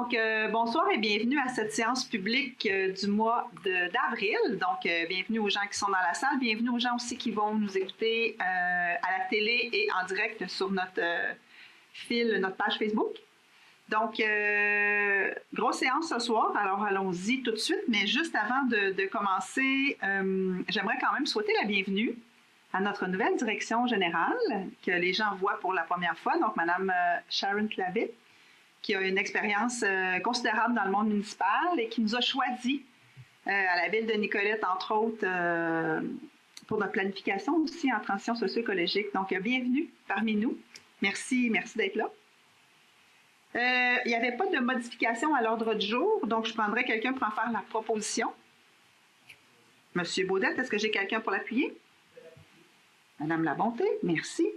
Donc, bonsoir et bienvenue à cette séance publique du mois d'avril. Donc, bienvenue aux gens qui sont dans la salle, bienvenue aux gens aussi qui vont nous écouter à la télé et en direct sur notre notre page Facebook. Donc, grosse séance ce soir, alors allons-y tout de suite. Mais juste avant de commencer, j'aimerais quand même souhaiter la bienvenue à notre nouvelle direction générale que les gens voient pour la première fois, donc Mme Sharon Clavet, qui a une expérience considérable dans le monde municipal et qui nous a choisis à la ville de Nicolette, entre autres, pour notre planification aussi en transition socio-écologique. Donc, bienvenue parmi nous. Merci d'être là. Il n'y avait pas de modification à l'ordre du jour, donc je prendrai quelqu'un pour en faire la proposition. Monsieur Baudette, est-ce que j'ai quelqu'un pour l'appuyer? Madame Labonté, merci.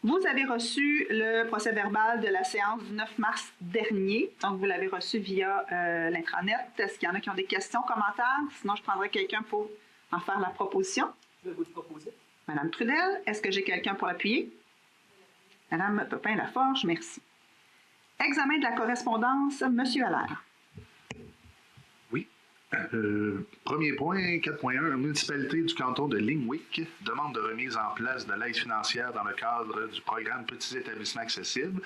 Vous avez reçu le procès-verbal de la séance du 9 mars dernier. Donc, vous l'avez reçu via l'intranet. Est-ce qu'il y en a qui ont des questions, commentaires? Sinon, je prendrai quelqu'un pour en faire la proposition. Je vais vous le proposer. Madame Trudel, est-ce que j'ai quelqu'un pour l'appuyer? Madame Pepin-Laforge, merci. Examen de la correspondance, Monsieur Allaire. Oui. Premier point, 4.1, municipalité du canton de Lingwick demande de remise en place de l'aide financière dans le cadre du programme Petits établissements accessibles.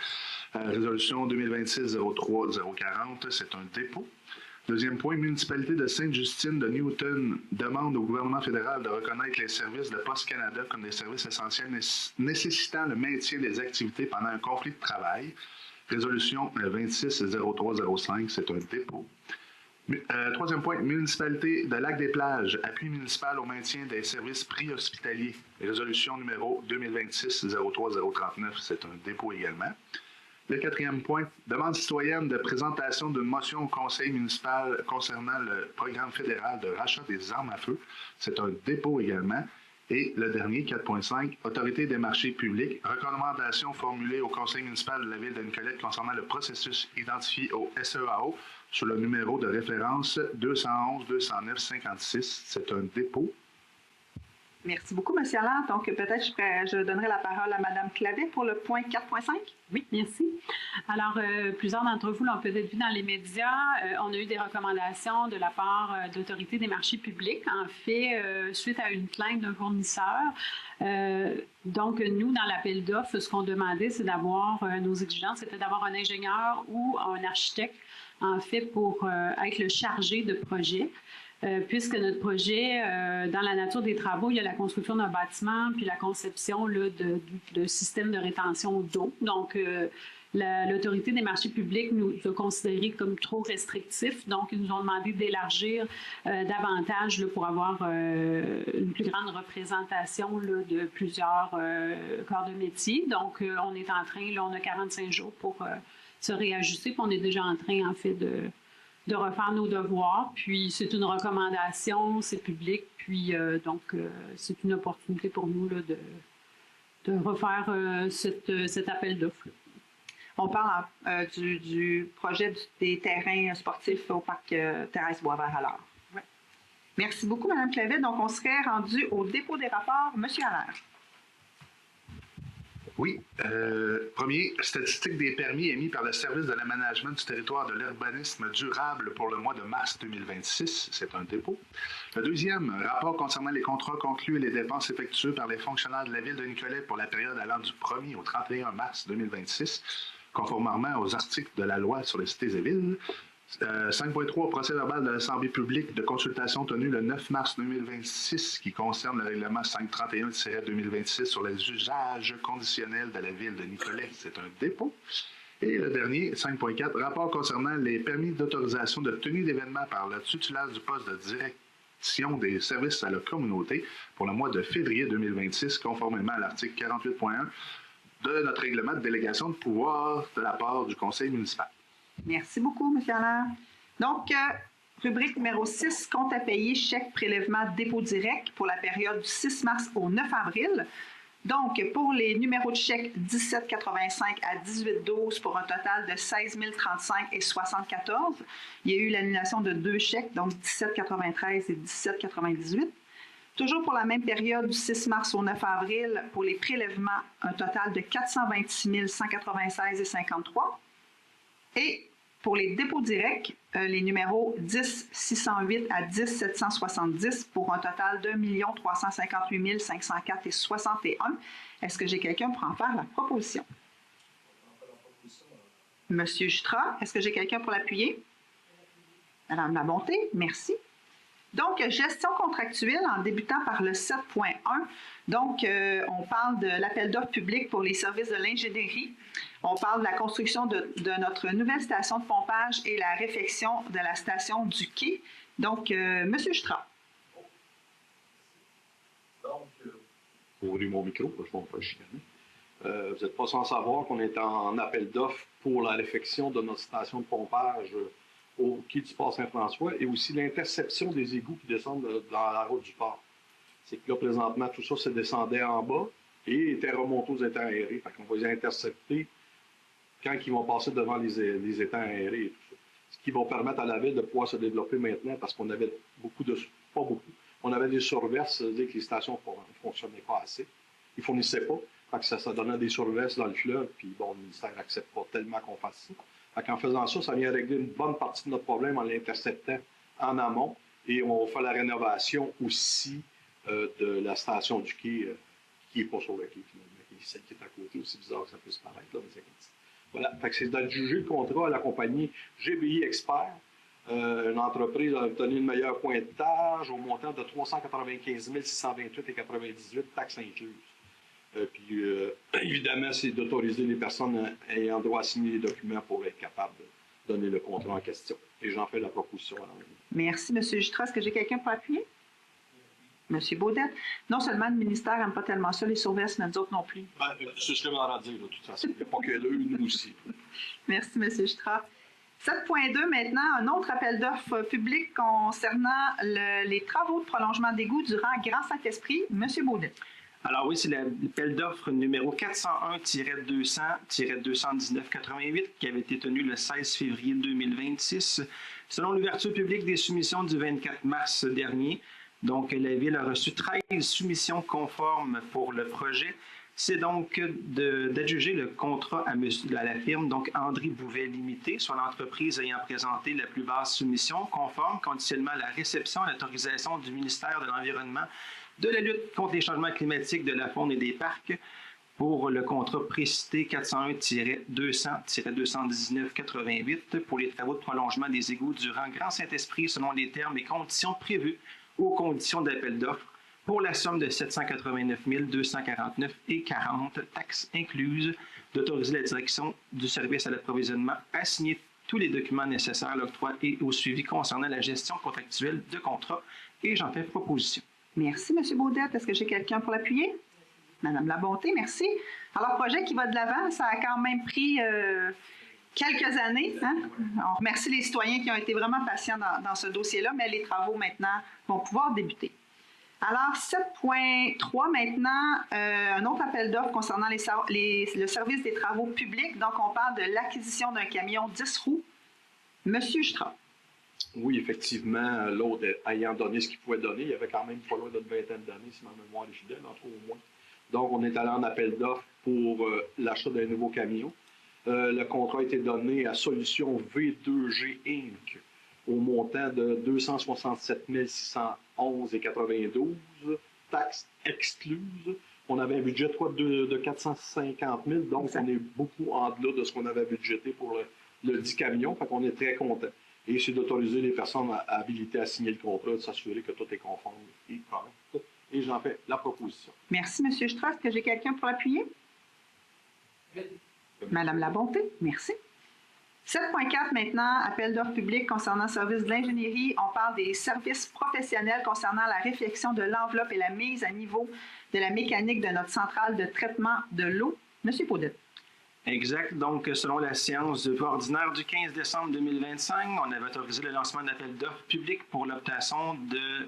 Résolution 2026-03-040, c'est un dépôt. Deuxième point, municipalité de Sainte-Justine de Newton demande au gouvernement fédéral de reconnaître les services de Poste Canada comme des services essentiels nécessitant le maintien des activités pendant un conflit de travail. Résolution 26-03-05, c'est un dépôt. Troisième point, municipalité de Lac-des-Plages, appui municipal au maintien des services préhospitaliers. Résolution numéro 2026-03-039, c'est un dépôt également. Le quatrième point, demande citoyenne de présentation d'une motion au conseil municipal concernant le programme fédéral de rachat des armes à feu. C'est un dépôt également. Et le dernier, 4.5, autorité des marchés publics, recommandation formulée au conseil municipal de la ville de Nicolette concernant le processus identifié au SEAO sur le numéro de référence 211-209-56. C'est un dépôt. Merci beaucoup, M. Allaire. Donc, peut-être je donnerai la parole à Mme Clavet pour le point 4.5. Oui, merci. Alors, plusieurs d'entre vous l'ont peut-être vu dans les médias. On a eu des recommandations de la part de l'Autorité des marchés publics, en fait, suite à une plainte d'un fournisseur. Donc, nous, dans l'appel d'offres, ce qu'on demandait, c'est d'avoir, nos exigences, c'était d'avoir un ingénieur ou un architecte, en fait, pour être le chargé de projet. Puisque notre projet, dans la nature des travaux, il y a la construction d'un bâtiment puis la conception là, de systèmes de rétention d'eau. Donc, l'Autorité des marchés publics nous a considérés comme trop restrictifs. Donc, ils nous ont demandé d'élargir davantage là, pour avoir une plus grande représentation là, de plusieurs corps de métier. Donc, on est en train, là, on a 45 jours pour se réajuster. Puis on est déjà en train, en fait, de refaire nos devoirs, puis c'est une recommandation, c'est public, puis donc c'est une opportunité pour nous là, de refaire cet appel d'offres. On parle du projet des terrains sportifs au parc Thérèse Boisvert alors. Ouais. Merci beaucoup, Mme Clavet. Donc, on serait rendu au dépôt des rapports. M. Allaire. Oui. Premier, statistique des permis émis par le Service de l'aménagement du territoire de l'urbanisme durable pour le mois de mars 2026. C'est un dépôt. Le deuxième, rapport concernant les contrats conclus et les dépenses effectuées par les fonctionnaires de la ville de Nicolette pour la période allant du 1er au 31 mars 2026, conformément aux articles de la loi sur les cités et villes. 5.3, procès-verbal de l'Assemblée publique de consultation tenue le 9 mars 2026 qui concerne le règlement 531-2026 sur les usages conditionnels de la ville de Nicolette. C'est un dépôt. Et le dernier, 5.4, rapport concernant les permis d'autorisation de tenue d'événements par le titulaire du poste de direction des services à la communauté pour le mois de février 2026, conformément à l'article 48.1 de notre règlement de délégation de pouvoir de la part du conseil municipal. Merci beaucoup, M. Allaire. Donc, rubrique numéro 6, compte à payer, chèque, prélèvement, dépôt direct pour la période du 6 mars au 9 avril. Donc, pour les numéros de chèque 1785 à 1812 pour un total de 16 035 et 74, il y a eu l'annulation de 2 chèques, donc 1793 et 1798. Toujours pour la même période du 6 mars au 9 avril, pour les prélèvements, un total de 426 196 et 53. Et Pour les dépôts directs, les numéros 10 608 à 10 770 pour un total de 1 358 504 et 61. Est-ce que j'ai quelqu'un pour en faire la proposition? Monsieur Jutra, est-ce que j'ai quelqu'un pour l'appuyer? Madame Labonté, merci. Donc, gestion contractuelle en débutant par le 7.1. Donc, on parle de l'appel d'offres public pour les services de l'ingénierie. On parle de la construction de notre nouvelle station de pompage et la réfection de la station du quai. Donc, Monsieur Jutra. Donc, pour ouvrir mon micro, je ne vais pas chicaner. Vous n'êtes pas sans savoir qu'on est en appel d'offres pour la réfection de notre station de pompage au quai du port Saint-François et aussi l'interception des égouts qui descendent dans la route du port. C'est que là, présentement, tout ça se descendait en bas et était remonté aux étangs aérés. Fait qu'on va les intercepter quand ils vont passer devant les étangs aérés et tout ça. Ce qui va permettre à la ville de pouvoir se développer maintenant parce qu'on avait pas beaucoup, on avait des surverses, c'est-à-dire que les stations ne fonctionnaient pas assez. Ils ne fournissaient pas. Fait que ça donnait des surverses dans le fleuve, puis bon, le ministère n'accepte pas tellement qu'on fasse ça. Fait qu'en faisant ça, ça vient régler une bonne partie de notre problème en l'interceptant en amont. Et on va faire la rénovation aussi de la station du quai, qui n'est pas sur le quai, finalement, qui est celle qui est à côté, aussi bizarre que ça peut se paraître, là, mais c'est comme ça. Voilà, fait que c'est d'adjuger le contrat à la compagnie GBI Expert. Une entreprise a obtenu une meilleure pointage au montant de 395 628,98 taxes incluses. Puis, évidemment, c'est d'autoriser les personnes ayant droit à signer les documents pour être capable de donner le contrat en question. Et j'en fais la proposition à l'envers. Merci, M. Jutra. Est-ce que j'ai quelqu'un pour appuyer? M. Baudette. Non seulement le ministère n'aime pas tellement ça, les surverses, mais nous autres non plus. C'est ce que je m'en dire, de toute façon. Il n'y a pas que eux, nous aussi. Merci, M. Jutra. 7.2, maintenant, un autre appel d'offres public concernant les travaux de prolongement d'égout du rang Grand Saint-Esprit. M. Baudette. Alors oui, c'est l'appel d'offres numéro 401-200-219-88 qui avait été tenu le 16 février 2026. Selon l'ouverture publique des soumissions du 24 mars dernier, donc la Ville a reçu 13 soumissions conformes pour le projet. C'est donc d'adjuger le contrat à la firme, donc André Bouvet Limité, soit l'entreprise ayant présenté la plus basse soumission, conforme conditionnellement à la réception et l'autorisation du ministère de l'Environnement, de la lutte contre les changements climatiques, de la faune et des parcs pour le contrat précité 401-200-219-88 pour les travaux de prolongement des égouts du rang Grand Saint-Esprit selon les termes et conditions prévus aux conditions d'appel d'offres pour la somme de 789 249,40 taxes incluses, d'autoriser la direction du service à l'approvisionnement à signer tous les documents nécessaires à l'octroi et au suivi concernant la gestion contractuelle de contrat. Et j'en fais proposition. Merci, M. Baudette. Est-ce que j'ai quelqu'un pour l'appuyer? Madame Labonté, merci. Alors, projet qui va de l'avant, ça a quand même pris quelques années. Hein? On remercie les citoyens qui ont été vraiment patients dans ce dossier-là, mais les travaux maintenant vont pouvoir débuter. Alors, 7.3 maintenant, un autre appel d'offres concernant le service des travaux publics. Donc, on parle de l'acquisition d'un camion 10 roues. Monsieur Jutra. Oui, effectivement, l'autre ayant donné ce qu'il pouvait donner, il y avait quand même pas loin d'une vingtaine d'années, si ma mémoire est fidèle, entre au moins. Donc, on est allé en appel d'offres pour l'achat d'un nouveau camion. Le contrat a été donné à Solution V2G Inc. au montant de 267 611,92, taxes excluses. On avait un budget de 450 000, donc exact. On est beaucoup en delà de ce qu'on avait budgété pour le 10 camions, fait qu'on est très content. Et c'est d'autoriser les personnes habilitées à signer le contrat, de s'assurer que tout est conforme et correct. Et j'en fais la proposition. Merci, M. Jutra. Est-ce que j'ai quelqu'un pour l'appuyer? Oui. Madame Labonté, merci. 7.4 maintenant, appel d'offres public concernant le service de l'ingénierie. On parle des services professionnels concernant la réflexion de l'enveloppe et la mise à niveau de la mécanique de notre centrale de traitement de l'eau. M. Baudette. Exact. Donc, selon la séance ordinaire du 15 décembre 2025, on avait autorisé le lancement d'appel d'offres public pour l'obtention de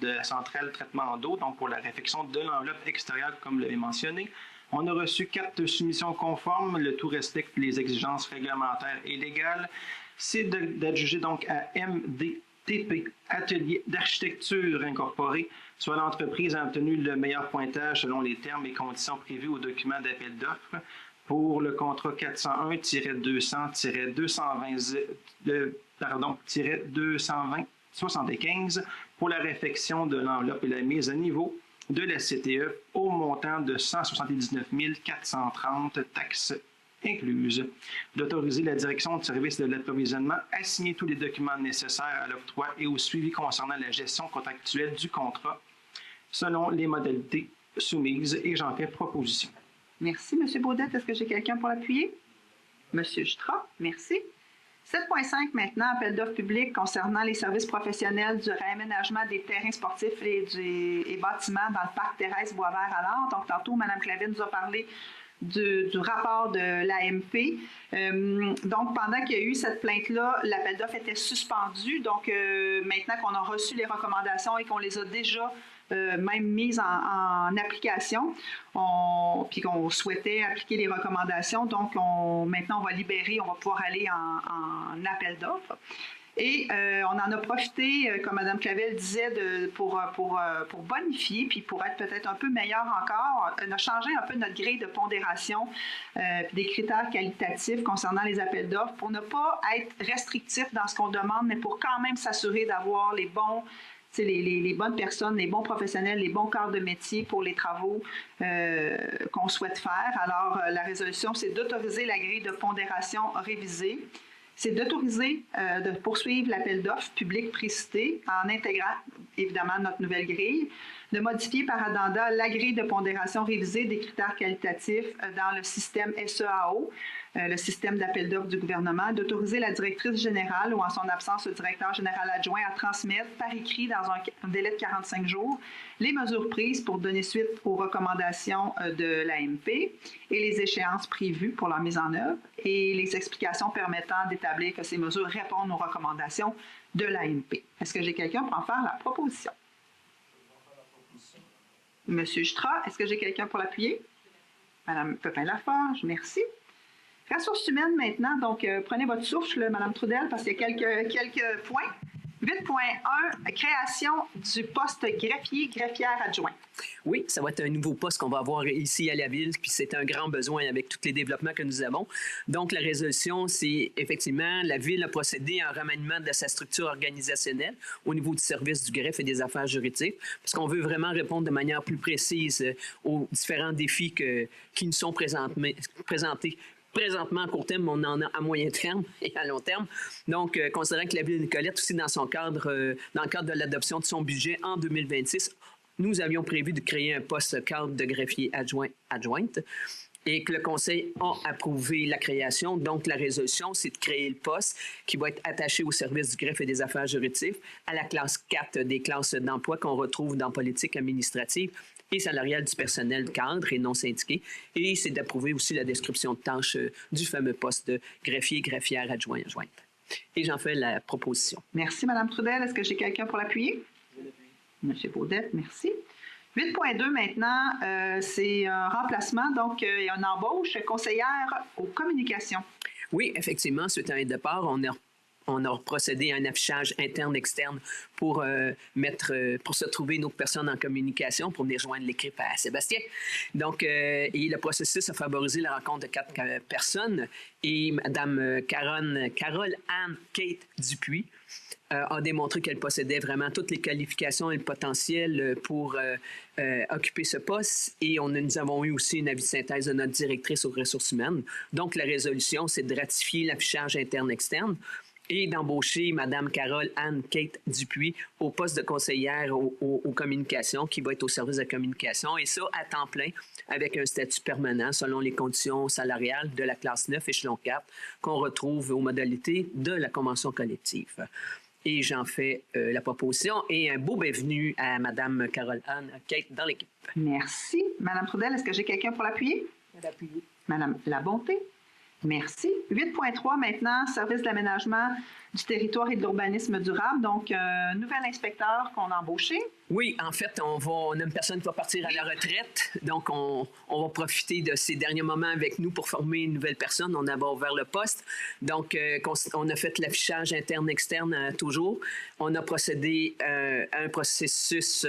la centrale de traitement d'eau, donc pour la réfection de l'enveloppe extérieure, comme vous l'avez mentionné. On a reçu 4 soumissions conformes. Le tout respecte les exigences réglementaires et légales. C'est d'adjuger donc à MDTP, Atelier d'architecture incorporé, soit l'entreprise a obtenu le meilleur pointage selon les termes et conditions prévus au document d'appel d'offres pour le contrat 401-220-220-75 pour la réfection de l'enveloppe et la mise à niveau de la CTE au montant de 179 430 taxes incluses. D'autoriser la direction de service de l'approvisionnement à signer tous les documents nécessaires à l'octroi et au suivi concernant la gestion contractuelle du contrat selon les modalités soumises, et j'en fais proposition. Merci, M. Baudette. Est-ce que j'ai quelqu'un pour l'appuyer? M. Jutra, merci. 7.5 maintenant, appel d'offres publiques concernant les services professionnels du réaménagement des terrains sportifs et bâtiments dans le parc Thérèse Boisvert à l'Art. Donc, tantôt, Mme Clavel nous a parlé du rapport de l'AMP. Donc, pendant qu'il y a eu cette plainte-là, l'appel d'offres était suspendu. Donc, maintenant qu'on a reçu les recommandations et qu'on les a déjà même mises en application, puis qu'on souhaitait appliquer les recommandations. Donc, maintenant, on va libérer, on va pouvoir aller en appel d'offres. Et on en a profité, comme Mme Clavel disait, pour bonifier, puis pour être peut-être un peu meilleur encore. On a changé un peu notre grille de pondération, puis des critères qualitatifs concernant les appels d'offres pour ne pas être restrictif dans ce qu'on demande, mais pour quand même s'assurer d'avoir les bons, les bonnes personnes, les bons professionnels, les bons corps de métier pour les travaux qu'on souhaite faire. Alors, la résolution, c'est d'autoriser la grille de pondération révisée. C'est d'autoriser de poursuivre l'appel d'offres public précité en intégrant évidemment notre nouvelle grille, de modifier par addenda la grille de pondération révisée des critères qualitatifs dans le système SEAO, le système d'appel d'offres du gouvernement, d'autoriser la directrice générale ou en son absence le directeur général adjoint à transmettre par écrit dans un délai de 45 jours les mesures prises pour donner suite aux recommandations de l'AMP et les échéances prévues pour leur mise en œuvre et les explications permettant d'établir que ces mesures répondent aux recommandations de l'AMP. Est-ce que j'ai quelqu'un pour en faire la proposition? Monsieur Jutra, est-ce que j'ai quelqu'un pour l'appuyer? Madame Pepin-Laforge, merci. Ressources humaines maintenant, donc prenez votre souffle, Madame Trudel, parce qu'il y a quelques points. 8.1, création du poste greffière adjoint. Oui, ça va être un nouveau poste qu'on va avoir ici à la ville, puis c'est un grand besoin avec tous les développements que nous avons. Donc, la résolution, c'est effectivement, la ville a procédé à un remaniement de sa structure organisationnelle au niveau du service du greffe et des affaires juridiques, parce qu'on veut vraiment répondre de manière plus précise aux différents défis qui nous sont présentés. Présentement, à court terme, on en a à moyen terme et à long terme. Donc, considérant que la Ville de Nicolette, aussi dans le cadre de l'adoption de son budget en 2026, nous avions prévu de créer un poste cadre de greffier adjointe et que le Conseil a approuvé la création. Donc, la résolution, c'est de créer le poste qui va être attaché au service du greffe et des affaires juridiques à la classe 4 des classes d'emploi qu'on retrouve dans politique administrative et salariale du personnel cadre et non syndiqué. Et c'est d'approuver aussi la description de tâches du fameux poste de greffière adjointe. Et j'en fais la proposition. Merci, Mme Trudel. Est-ce que j'ai quelqu'un pour l'appuyer? M. Baudette, merci. 8.2 maintenant, c'est un remplacement, donc une embauche conseillère aux communications. Oui, effectivement, suite à un départ, on a procédé à un affichage interne-externe pour se trouver une autre personne en communication pour venir joindre l'équipe à Sébastien. Donc, et le processus a favorisé la rencontre de 4 personnes et Mme Carole-Anne Kate Dupuis a démontré qu'elle possédait vraiment toutes les qualifications et le potentiel pour occuper ce poste. Et nous avons eu aussi une avis de synthèse de notre directrice aux ressources humaines. Donc, la résolution, c'est de ratifier l'affichage interne-externe et d'embaucher Mme Carole-Anne Kate Dupuis au poste de conseillère aux communications qui va être au service de communication, et ça à temps plein avec un statut permanent selon les conditions salariales de la classe 9, échelon 4, qu'on retrouve aux modalités de la convention collective. Et j'en fais la proposition et un beau bienvenue à Mme Carole-Anne Kate dans l'équipe. Merci. Mme Trudel, est-ce que j'ai quelqu'un pour l'appuyer? Mme Labonté. Merci. 8.3 maintenant, service d'aménagement du territoire et de l'urbanisme durable. Donc, un nouvel inspecteur qu'on a embauché. Oui, en fait, on a une personne qui va partir à la retraite. Donc, on va profiter de ces derniers moments avec nous pour former une nouvelle personne. On a ouvert le poste. Donc, on a fait l'affichage interne-externe toujours. On a procédé à un processus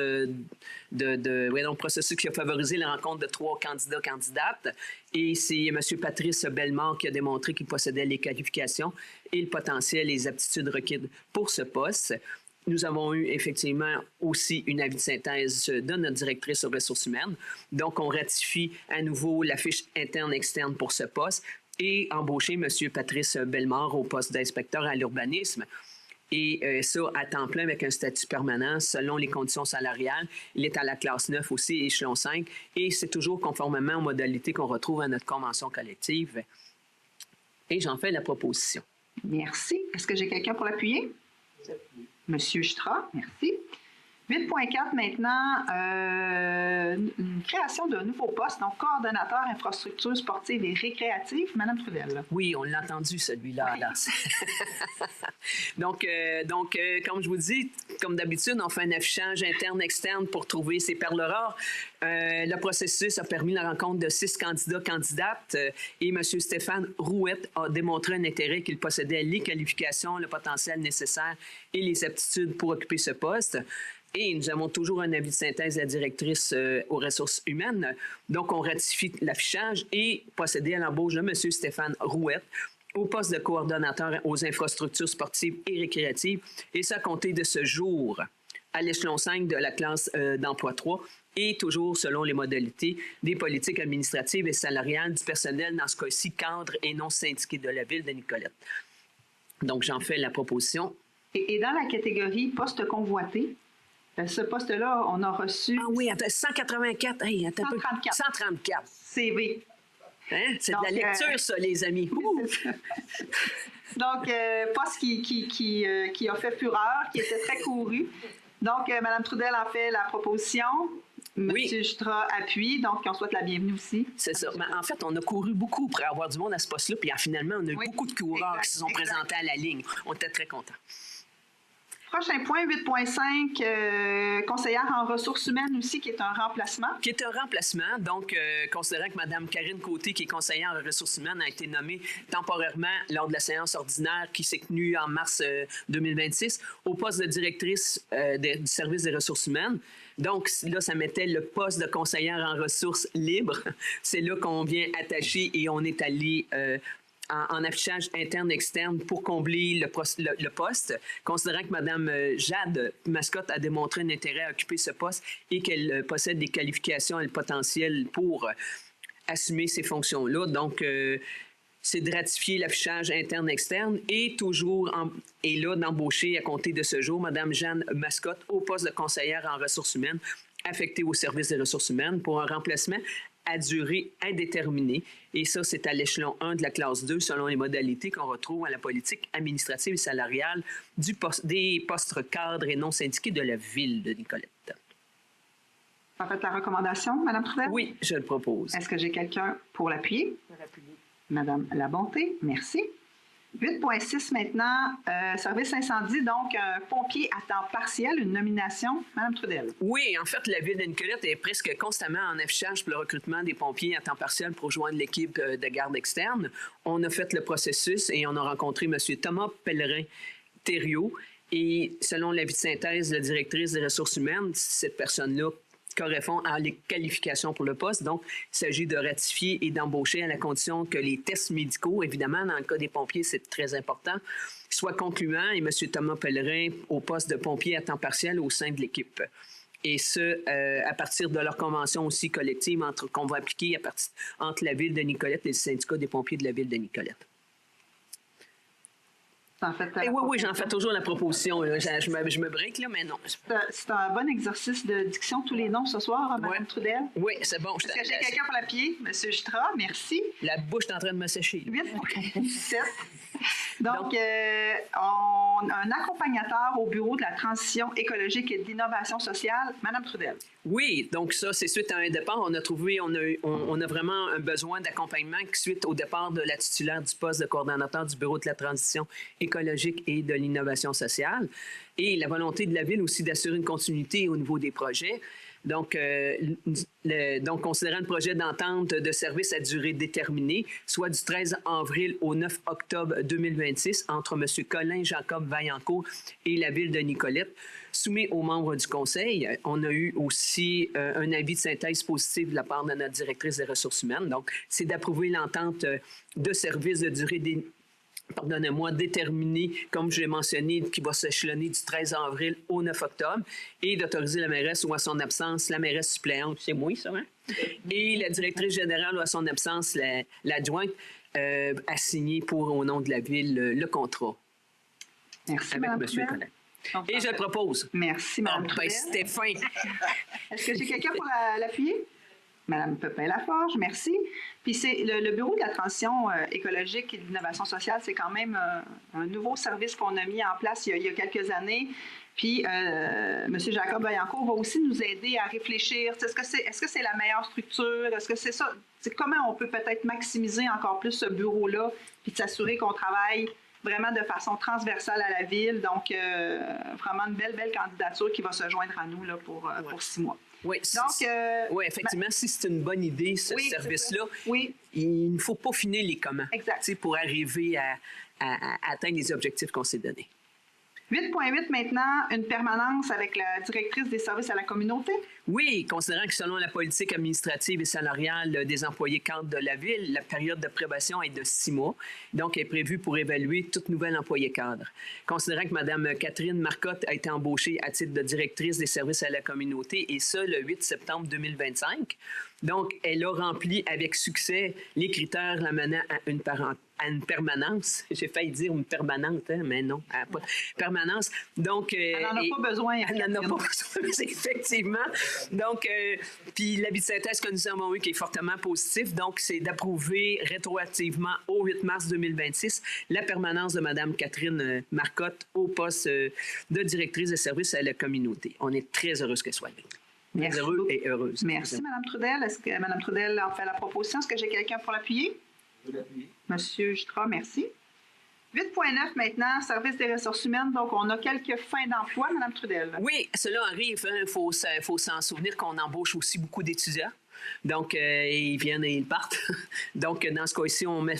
processus qui a favorisé la rencontre de 3 candidats-candidates. Et c'est M. Patrice Bellemare qui a démontré qu'il possédait les qualifications et le potentiel et les aptitudes requises pour ce poste. Nous avons eu effectivement aussi une avis de synthèse de notre directrice aux ressources humaines. Donc, on ratifie à nouveau la fiche interne-externe pour ce poste et embaucher M. Patrice Bellemare au poste d'inspecteur à l'urbanisme. Et ça, à temps plein, avec un statut permanent, selon les conditions salariales. Il est à la classe 9 aussi, échelon 5, et c'est toujours conformément aux modalités qu'on retrouve à notre convention collective. Et j'en fais la proposition. Merci. Est-ce que j'ai quelqu'un pour l'appuyer? Monsieur Jutra, merci. 8.4 maintenant, une création d'un nouveau poste, donc coordonnateur infrastructures sportives et récréatives. Madame Trudel. Oui, on l'a entendu, celui-là. Oui. Là. Donc, comme je vous dis, comme d'habitude, on fait un affichage interne-externe pour trouver ces perles rares. Le processus a permis la rencontre de 6 candidats-candidates et M. Stéphane Rouette a démontré un intérêt qu'il possédait les qualifications, le potentiel nécessaire et les aptitudes pour occuper ce poste. Et nous avons toujours un avis de synthèse de la directrice aux ressources humaines. Donc, on ratifie l'affichage et procéder à l'embauche de M. Stéphane Rouette au poste de coordonnateur aux infrastructures sportives et récréatives, et ça à compter de ce jour à l'échelon 5 de la classe d'emploi 3 et toujours selon les modalités des politiques administratives et salariales du personnel, dans ce cas-ci cadre et non syndiqué de la ville de Nicolette. Donc, j'en fais la proposition. Et dans la catégorie poste convoité, ce poste-là, on a reçu... Ah oui, attends, 184. Hey, attends 134. 134. CV. Hein? C'est de la Donc, lecture, ça, les amis. Donc, poste qui a fait fureur, qui était très couru. Donc, Mme Trudel en fait la proposition. Oui. M. Jutra appuie, donc on souhaite la bienvenue aussi. C'est ça. Mais en fait, on a couru beaucoup pour avoir du monde à ce poste-là, puis finalement, on a eu Oui. beaucoup de coureurs Exact. qui se sont présentés à la ligne. On était très contents. Prochain point, 8.5, conseillère en ressources humaines aussi, qui est un remplacement. Qui est un remplacement. Donc, considérant que Mme Karine Côté, qui est conseillère en ressources humaines, a été nommée temporairement lors de la séance ordinaire qui s'est tenue en mars 2026 au poste de directrice du service des ressources humaines. Donc, là, ça mettait le poste de conseillère en ressources libre. C'est là qu'on vient attacher et on est allé... en affichage interne-externe pour combler le poste, considérant que Mme Jade Mascotte a démontré un intérêt à occuper ce poste et qu'elle possède des qualifications et le potentiel pour assumer ces fonctions-là. Donc, c'est de ratifier l'affichage interne-externe et toujours, et là, d'embaucher à compter de ce jour Mme Jeanne Mascotte au poste de conseillère en ressources humaines affectée au service des ressources humaines pour un remplacement à durée indéterminée. Et ça, c'est à l'échelon 1 de la classe 2, selon les modalités qu'on retrouve à la politique administrative et salariale des postes cadres et non syndiqués de la ville de Nicolette. En fait, la recommandation, Mme Trudel? Oui, je le propose. Est-ce que j'ai quelqu'un pour l'appuyer? Madame Labonté, merci. 8.6 maintenant, service incendie, donc un pompier à temps partiel, une nomination. Madame Trudel. Oui, en fait, la ville de Nicolette est presque constamment en affichage pour le recrutement des pompiers à temps partiel pour rejoindre l'équipe de garde externe. On a fait le processus et on a rencontré M. Thomas Pellerin-Thériault. Et selon l'avis de synthèse de la directrice des ressources humaines, cette personne-là correspond à les qualifications pour le poste. Donc, il s'agit de ratifier et d'embaucher à la condition que les tests médicaux, évidemment, dans le cas des pompiers, c'est très important, soient concluants et M. Thomas Pellerin au poste de pompier à temps partiel au sein de l'équipe. Et ce, à partir de leur convention aussi collective qu'on va appliquer entre la ville de Nicolette et le syndicat des pompiers de la ville de Nicolette. Oui, j'en fais toujours la proposition. Je me break, là, mais non. C'est un bon exercice de diction, tous les noms ce soir, Mme Trudel. Oui, c'est bon. Est-ce que j'ai quelqu'un pour l'appuyer? M. Jutra, merci. La bouche est en train de me sécher. 8.7. Donc, on a un accompagnateur au bureau de la transition écologique et de l'innovation sociale, Mme Trudel. Oui, donc ça, c'est suite à un départ. On a vraiment un besoin d'accompagnement suite au départ de la titulaire du poste de coordonnateur du bureau de la transition écologique et de l'innovation sociale. Et la volonté de la Ville aussi d'assurer une continuité au niveau des projets. Donc, considérant le projet d'entente de service à durée déterminée, soit du 13 avril au 9 octobre 2026, entre M. Colin Jacob Vaillancourt et la Ville de Nicolette, soumis aux membres du Conseil. On a eu aussi un avis de synthèse positif de la part de notre directrice des ressources humaines. Donc, c'est d'approuver l'entente de service de durée déterminée, comme je l'ai mentionné, qui va s'échelonner du 13 avril au 9 octobre, et d'autoriser la mairesse ou à son absence, la mairesse suppléante, c'est moi ça, hein? Et la directrice générale ou à son absence, l'adjointe, à signer au nom de la Ville le contrat. Merci, avec Mme M. Trudel. Colin. Et je le propose. Merci, Mme Trudel. Stéphane. Est-ce que j'ai quelqu'un pour l'appuyer? Mme Pepin-Laforge, merci. Puis c'est le Bureau de la transition écologique et de l'innovation sociale, c'est quand même un nouveau service qu'on a mis en place il y a quelques années. Puis M. Jacob Vaillancourt va aussi nous aider à réfléchir. Est-ce que c'est la meilleure structure? Est-ce que c'est ça? Comment on peut peut-être maximiser encore plus ce bureau-là, puis de s'assurer qu'on travaille vraiment de façon transversale à la Ville. Donc, vraiment une belle candidature qui va se joindre à nous là, pour 6 mois. Oui, oui, effectivement, si c'est une bonne idée, ce service-là, il ne faut pas finir les comment pour arriver à atteindre les objectifs qu'on s'est donnés. 8.8 maintenant, une permanence avec la directrice des services à la communauté. Oui, considérant que selon la politique administrative et salariale des employés cadres de la Ville, la période de probation est de 6 mois, donc elle est prévue pour évaluer toute nouvelle employé cadre. Considérant que Mme Catherine Marcotte a été embauchée à titre de directrice des services à la communauté, et ce, le 8 septembre 2025, donc elle a rempli avec succès les critères l'amenant à une permanence. J'ai failli dire une permanente, hein, mais non, pas permanence. Donc, elle n'en a pas besoin. Elle n'en a pas besoin, effectivement. Donc, puis l'avis de synthèse que nous avons eu qui est fortement positif, donc c'est d'approuver rétroactivement au 8 mars 2026 la permanence de Mme Catherine Marcotte au poste de directrice de services à la communauté. On est très heureux qu'elle soit là. Merci. Heureux et heureuse. Merci, Mme Trudel. Est-ce que Mme Trudel en fait la proposition? Est-ce que j'ai quelqu'un pour l'appuyer? Monsieur Jutra, merci. 8.9 maintenant, service des ressources humaines. Donc, on a quelques fins d'emploi, Mme Trudel. Oui, cela arrive. Il faut s'en souvenir qu'on embauche aussi beaucoup d'étudiants. Donc, ils viennent et ils partent. Donc, dans ce cas-ci, on met,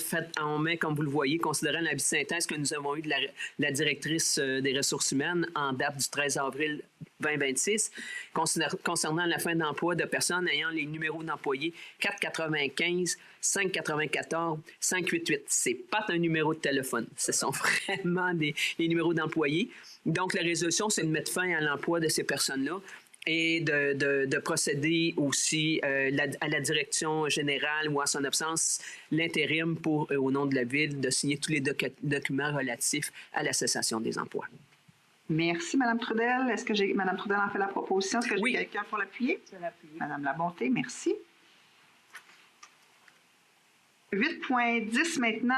comme vous le voyez, considérant l'avis de synthèse que nous avons eu de la directrice des ressources humaines en date du 13 avril 2026, concernant la fin d'emploi de personnes ayant les numéros d'employés 495, 594, 588. Ce n'est pas un numéro de téléphone. Ce sont vraiment les numéros d'employés. Donc, la résolution, c'est de mettre fin à l'emploi de ces personnes-là et de procéder aussi à la direction générale ou en son absence, l'intérim pour, au nom de la Ville, de signer tous les documents relatifs à la cessation des emplois. Merci, Mme Trudel. Est-ce que Mme Trudel en fait la proposition? Est-ce que j'ai quelqu'un pour l'appuyer? Je vais l'appuyer. Mme Labonté, merci. 8.10 maintenant.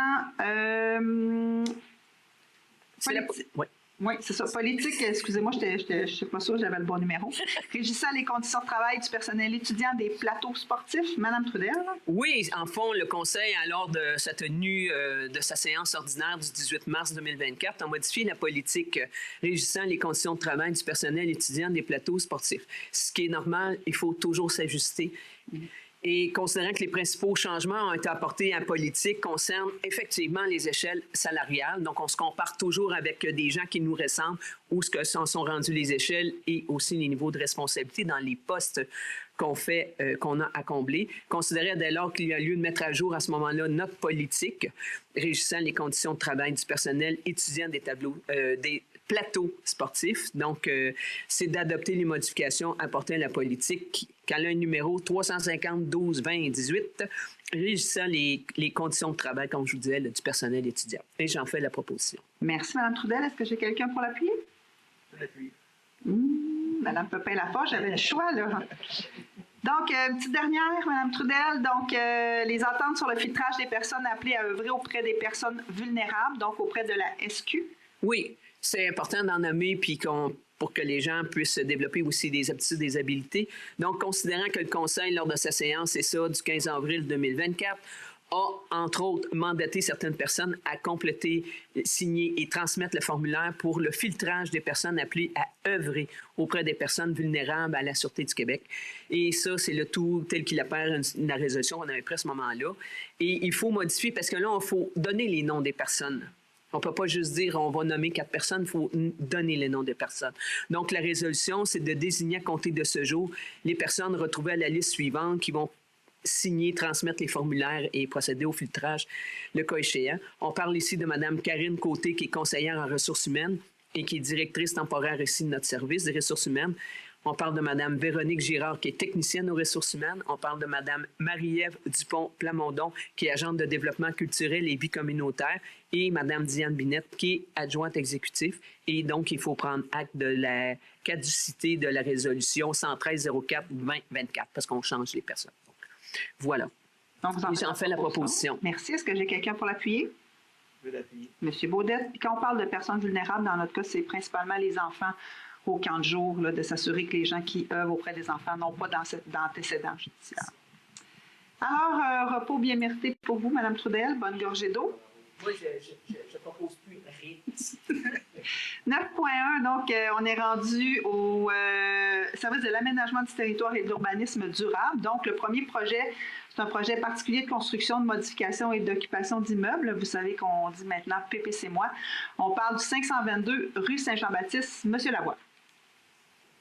Oui, c'est ça. Politique, excusez-moi, je ne suis pas sûre que j'avais le bon numéro. Régissant les conditions de travail du personnel étudiant des plateaux sportifs, Mme Trudel. Oui, en fond, le Conseil, lors de sa tenue de sa séance ordinaire du 18 mars 2024, a modifié la politique régissant les conditions de travail du personnel étudiant des plateaux sportifs. Ce qui est normal, il faut toujours s'ajuster. Et considérant que les principaux changements ont été apportés en politique concernent effectivement les échelles salariales. Donc, on se compare toujours avec des gens qui nous ressemblent où ce que sont rendues les échelles et aussi les niveaux de responsabilité dans les postes qu'on a à combler. Considérant dès lors qu'il y a lieu de mettre à jour à ce moment-là notre politique régissant les conditions de travail du personnel étudiant des plateaux sportifs. Donc, c'est d'adopter les modifications apportées à la politique qui a un numéro 350-12-20-18 régissant les conditions de travail, comme je vous disais, du personnel étudiant. Et j'en fais la proposition. Merci, Mme Trudel. Est-ce que j'ai quelqu'un pour l'appuyer? Mme Pepin-Laforge, j'avais le choix, là. Donc, une petite dernière, Mme Trudel. Donc, les ententes sur le filtrage des personnes appelées à œuvrer auprès des personnes vulnérables, donc auprès de la SQ. Oui, c'est important d'en nommer puis pour que les gens puissent développer aussi des aptitudes, des habiletés. Donc, considérant que le Conseil, lors de sa séance, c'est ça, du 15 avril 2024, a, entre autres, mandaté certaines personnes à compléter, signer et transmettre le formulaire pour le filtrage des personnes appelées à œuvrer auprès des personnes vulnérables à la Sûreté du Québec. Et ça, c'est le tout tel qu'il apparaît la résolution qu'on avait prise à ce moment-là. Et il faut modifier parce que là, il faut donner les noms des personnes. On ne peut pas juste dire on va nommer 4 personnes, il faut donner les noms des personnes. Donc, la résolution, c'est de désigner à compter de ce jour les personnes retrouvées à la liste suivante qui vont signer, transmettre les formulaires et procéder au filtrage, le cas échéant. On parle ici de Mme Karine Côté, qui est conseillère en ressources humaines et qui est directrice temporaire ici de notre service des ressources humaines. On parle de Mme Véronique Girard, qui est technicienne aux ressources humaines. On parle de Mme Marie-Ève Dupont-Plamondon, qui est agente de développement culturel et vie communautaire. Et Mme Diane Binette, qui est adjointe exécutive. Et donc, il faut prendre acte de la caducité de la résolution 113-04-2024, parce qu'on change les personnes. Donc, voilà. Donc, j'en fais la proposition. Merci. Est-ce que j'ai quelqu'un pour l'appuyer? Je vais l'appuyer. Monsieur Baudette. Puis quand on parle de personnes vulnérables, dans notre cas, c'est principalement les enfants au camp de jour, là, de s'assurer que les gens qui œuvrent auprès des enfants n'ont pas d'antécédents judiciaires. Alors, repos bien mérité pour vous, Mme Trudel. Bonne gorgée d'eau. Moi, je propose plus rien. 9.1, donc, on est rendu au service de l'aménagement du territoire et de l'urbanisme durable. Donc, le premier projet, c'est un projet particulier de construction, de modification et d'occupation d'immeubles. Vous savez qu'on dit maintenant PPC-moi. On parle du 522 rue Saint-Jean-Baptiste. Monsieur Lavoie.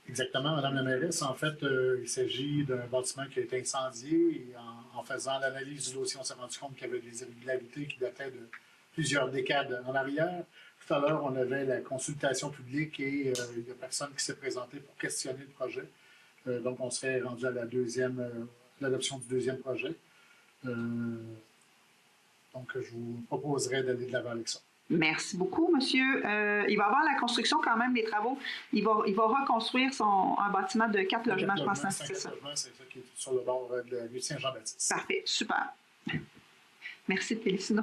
Exactement, Mme la mairesse. En fait, il s'agit d'un bâtiment qui a été incendié et en faisant l'analyse du dossier, on s'est rendu compte qu'il y avait des irrégularités qui dataient de plusieurs décades en arrière. Tout à l'heure, on avait la consultation publique et il n'y a personne qui s'est présenté pour questionner le projet. Donc, on serait rendu à l'adoption du deuxième projet. Donc, je vous proposerais d'aller de l'avant avec ça. Merci beaucoup, monsieur. Il va avoir la construction quand même des travaux. Il va reconstruire un bâtiment de 4 logements, je pense. C'est ça. C'est ça qui est sur le bord de la rue Saint-Jean-Baptiste. Parfait, super. Merci, Félicino.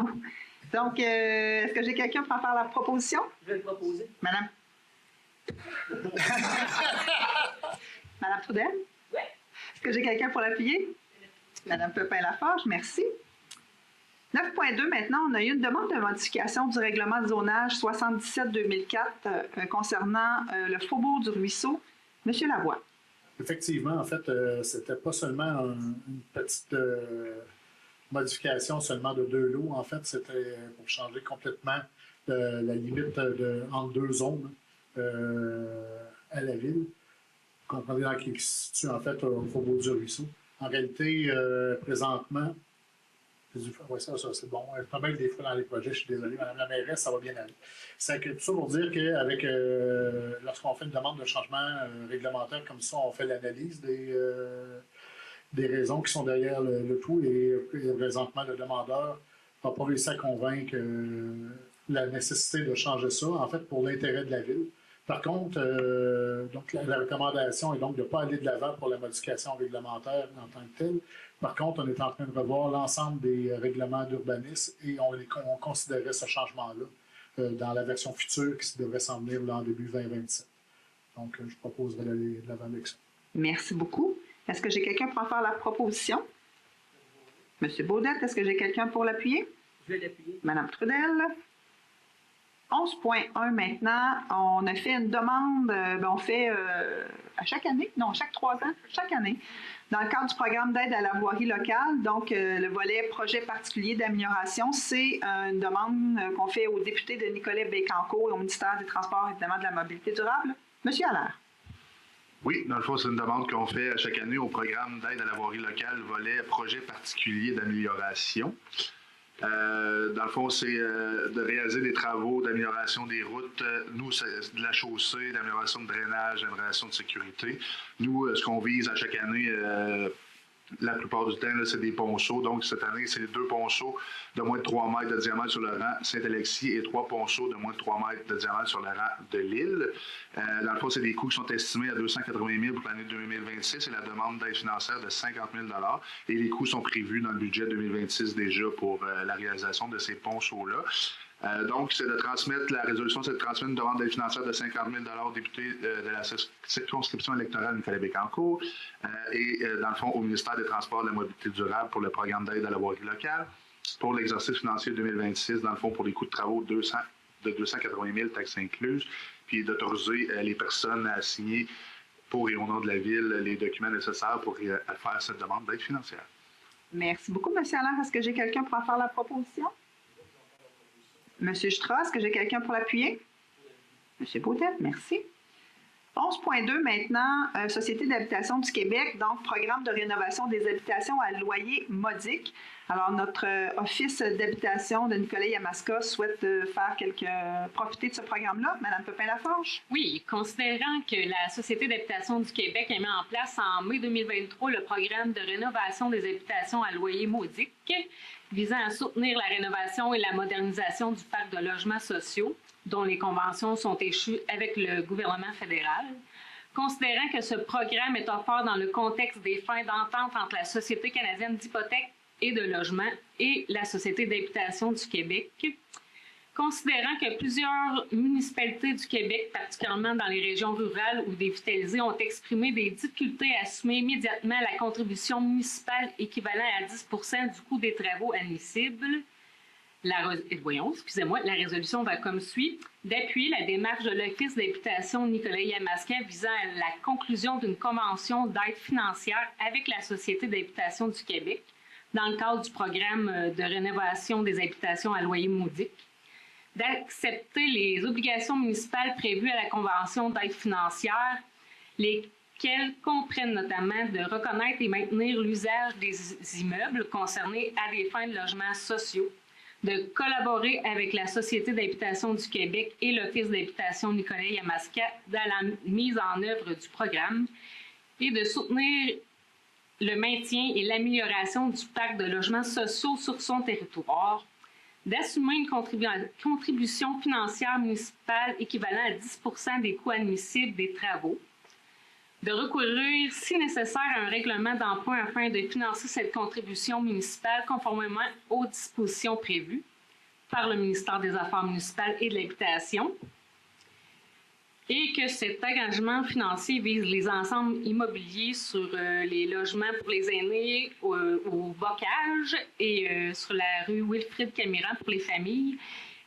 Donc, est-ce que j'ai quelqu'un pour en faire la proposition? Je vais le proposer. Madame. Madame Trudel? Oui. Est-ce que j'ai quelqu'un pour l'appuyer? Madame Pepin-Laforge, merci. 9.2, maintenant, on a eu une demande de modification du règlement de zonage 77-2004 concernant le faubourg du Ruisseau. Monsieur Lavoie. Effectivement, en fait, c'était pas seulement une petite modification seulement de 2 lots. En fait, c'était pour changer complètement la limite entre 2 zones à la ville. Vous comprenez dans qui se situe en fait au faubourg du Ruisseau. En réalité, présentement, oui, ça c'est bon. Je pas mal des fois dans les projets, je suis désolé, Mme la mairesse, ça va bien aller. C'est tout ça pour dire qu'avec lorsqu'on fait une demande de changement réglementaire comme ça, on fait l'analyse des raisons qui sont derrière le tout et présentement, le demandeur n'a pas réussi à convaincre la nécessité de changer ça, en fait, pour l'intérêt de la ville. Par contre, donc la recommandation est donc de ne pas aller de l'avant pour la modification réglementaire en tant que telle. Par contre, on est en train de revoir l'ensemble des règlements d'urbanisme et on considérait ce changement-là dans la version future qui devrait s'en venir là, en début 2027. Donc, je proposerai d'aller de l'avant avec ça. Merci beaucoup. Est-ce que j'ai quelqu'un pour en faire la proposition? Monsieur Baudette, est-ce que j'ai quelqu'un pour l'appuyer? Je vais l'appuyer. Madame Trudel. 11.1 maintenant, on a fait une demande, on fait à chaque année, non, chaque 3 ans, chaque année, dans le cadre du programme d'aide à la voirie locale. Donc, le volet projet particulier d'amélioration, c'est une demande qu'on fait au député de Nicolet Bécancourt et au ministère des Transports, évidemment, de la mobilité durable. Monsieur Allaire. Oui, dans le fond, c'est une demande qu'on fait à chaque année au programme d'aide à la voirie locale, volet projet particulier d'amélioration. Dans le fond, c'est de réaliser des travaux d'amélioration des routes. Nous, c'est de la chaussée, d'amélioration de drainage, d'amélioration de sécurité. Nous, ce qu'on vise à chaque année, La plupart du temps, là, c'est des ponceaux. Donc, cette année, c'est 2 ponceaux de moins de 3 mètres de diamètre sur le rang Saint-Alexis et 3 ponceaux de moins de 3 mètres de diamètre sur le rang de Lille. Dans le fond, c'est des coûts qui sont estimés à 280 000 pour l'année 2026 et la demande d'aide financière de 50 000 $. Et les coûts sont prévus dans le budget 2026 déjà pour la réalisation de ces ponceaux-là. Donc, c'est de transmettre, la résolution, c'est de transmettre une demande d'aide financière de 50 000 $ au député de la circonscription électorale Nicolet-Bécancour et, dans le fond, au ministère des Transports et de la Mobilité durable pour le programme d'aide à la voirie locale. Pour l'exercice financier 2026, dans le fond, pour les coûts de travaux de 280 000 taxes incluses, puis d'autoriser les personnes à signer pour et au nom de la Ville les documents nécessaires pour faire cette demande d'aide financière. Merci beaucoup, M. Allaire. Est-ce que j'ai quelqu'un pour en faire la proposition? M. Jutra, est-ce que j'ai quelqu'un pour l'appuyer? M. Baudet, merci. 11.2 maintenant, Société d'habitation du Québec, donc programme de rénovation des habitations à loyer modique. Alors, notre office d'habitation de Nicolet-Yamaska souhaite profiter de ce programme-là. Madame Pepin-Laforge? Oui, considérant que la Société d'habitation du Québec a mis en place en mai 2023 le programme de rénovation des habitations à loyer modique, visant à soutenir la rénovation et la modernisation du parc de logements sociaux, dont les conventions sont échues avec le gouvernement fédéral. Considérant que ce programme est offert dans le contexte des fins d'entente entre la Société canadienne d'hypothèques et de logement et la Société d'habitation du Québec, considérant que plusieurs municipalités du Québec, particulièrement dans les régions rurales ou dévitalisées, ont exprimé des difficultés à assumer immédiatement la contribution municipale équivalente à 10 % du coût des travaux admissibles, la résolution va comme suit: d'appuyer la démarche de l'Office d'habitation Nicolet-Yamaska visant à la conclusion d'une convention d'aide financière avec la Société d'habitation du Québec dans le cadre du programme de rénovation des habitations à loyer modique, d'accepter les obligations municipales prévues à la convention d'aide financière, lesquelles comprennent notamment de reconnaître et maintenir l'usage des immeubles concernés à des fins de logements sociaux, de collaborer avec la Société d'habitation du Québec et l'Office d'habitation Nicolet-Yamaska dans la mise en œuvre du programme et de soutenir le maintien et l'amélioration du parc de logements sociaux sur son territoire, d'assumer une contribution financière municipale équivalente à 10 % des coûts admissibles des travaux, de recourir, si nécessaire, à un règlement d'emprunt afin de financer cette contribution municipale conformément aux dispositions prévues par le ministère des Affaires municipales et de l'Habitation, et que cet engagement financier vise les ensembles immobiliers sur les logements pour les aînés au Bocage et sur la rue Wilfrid Camiran pour les familles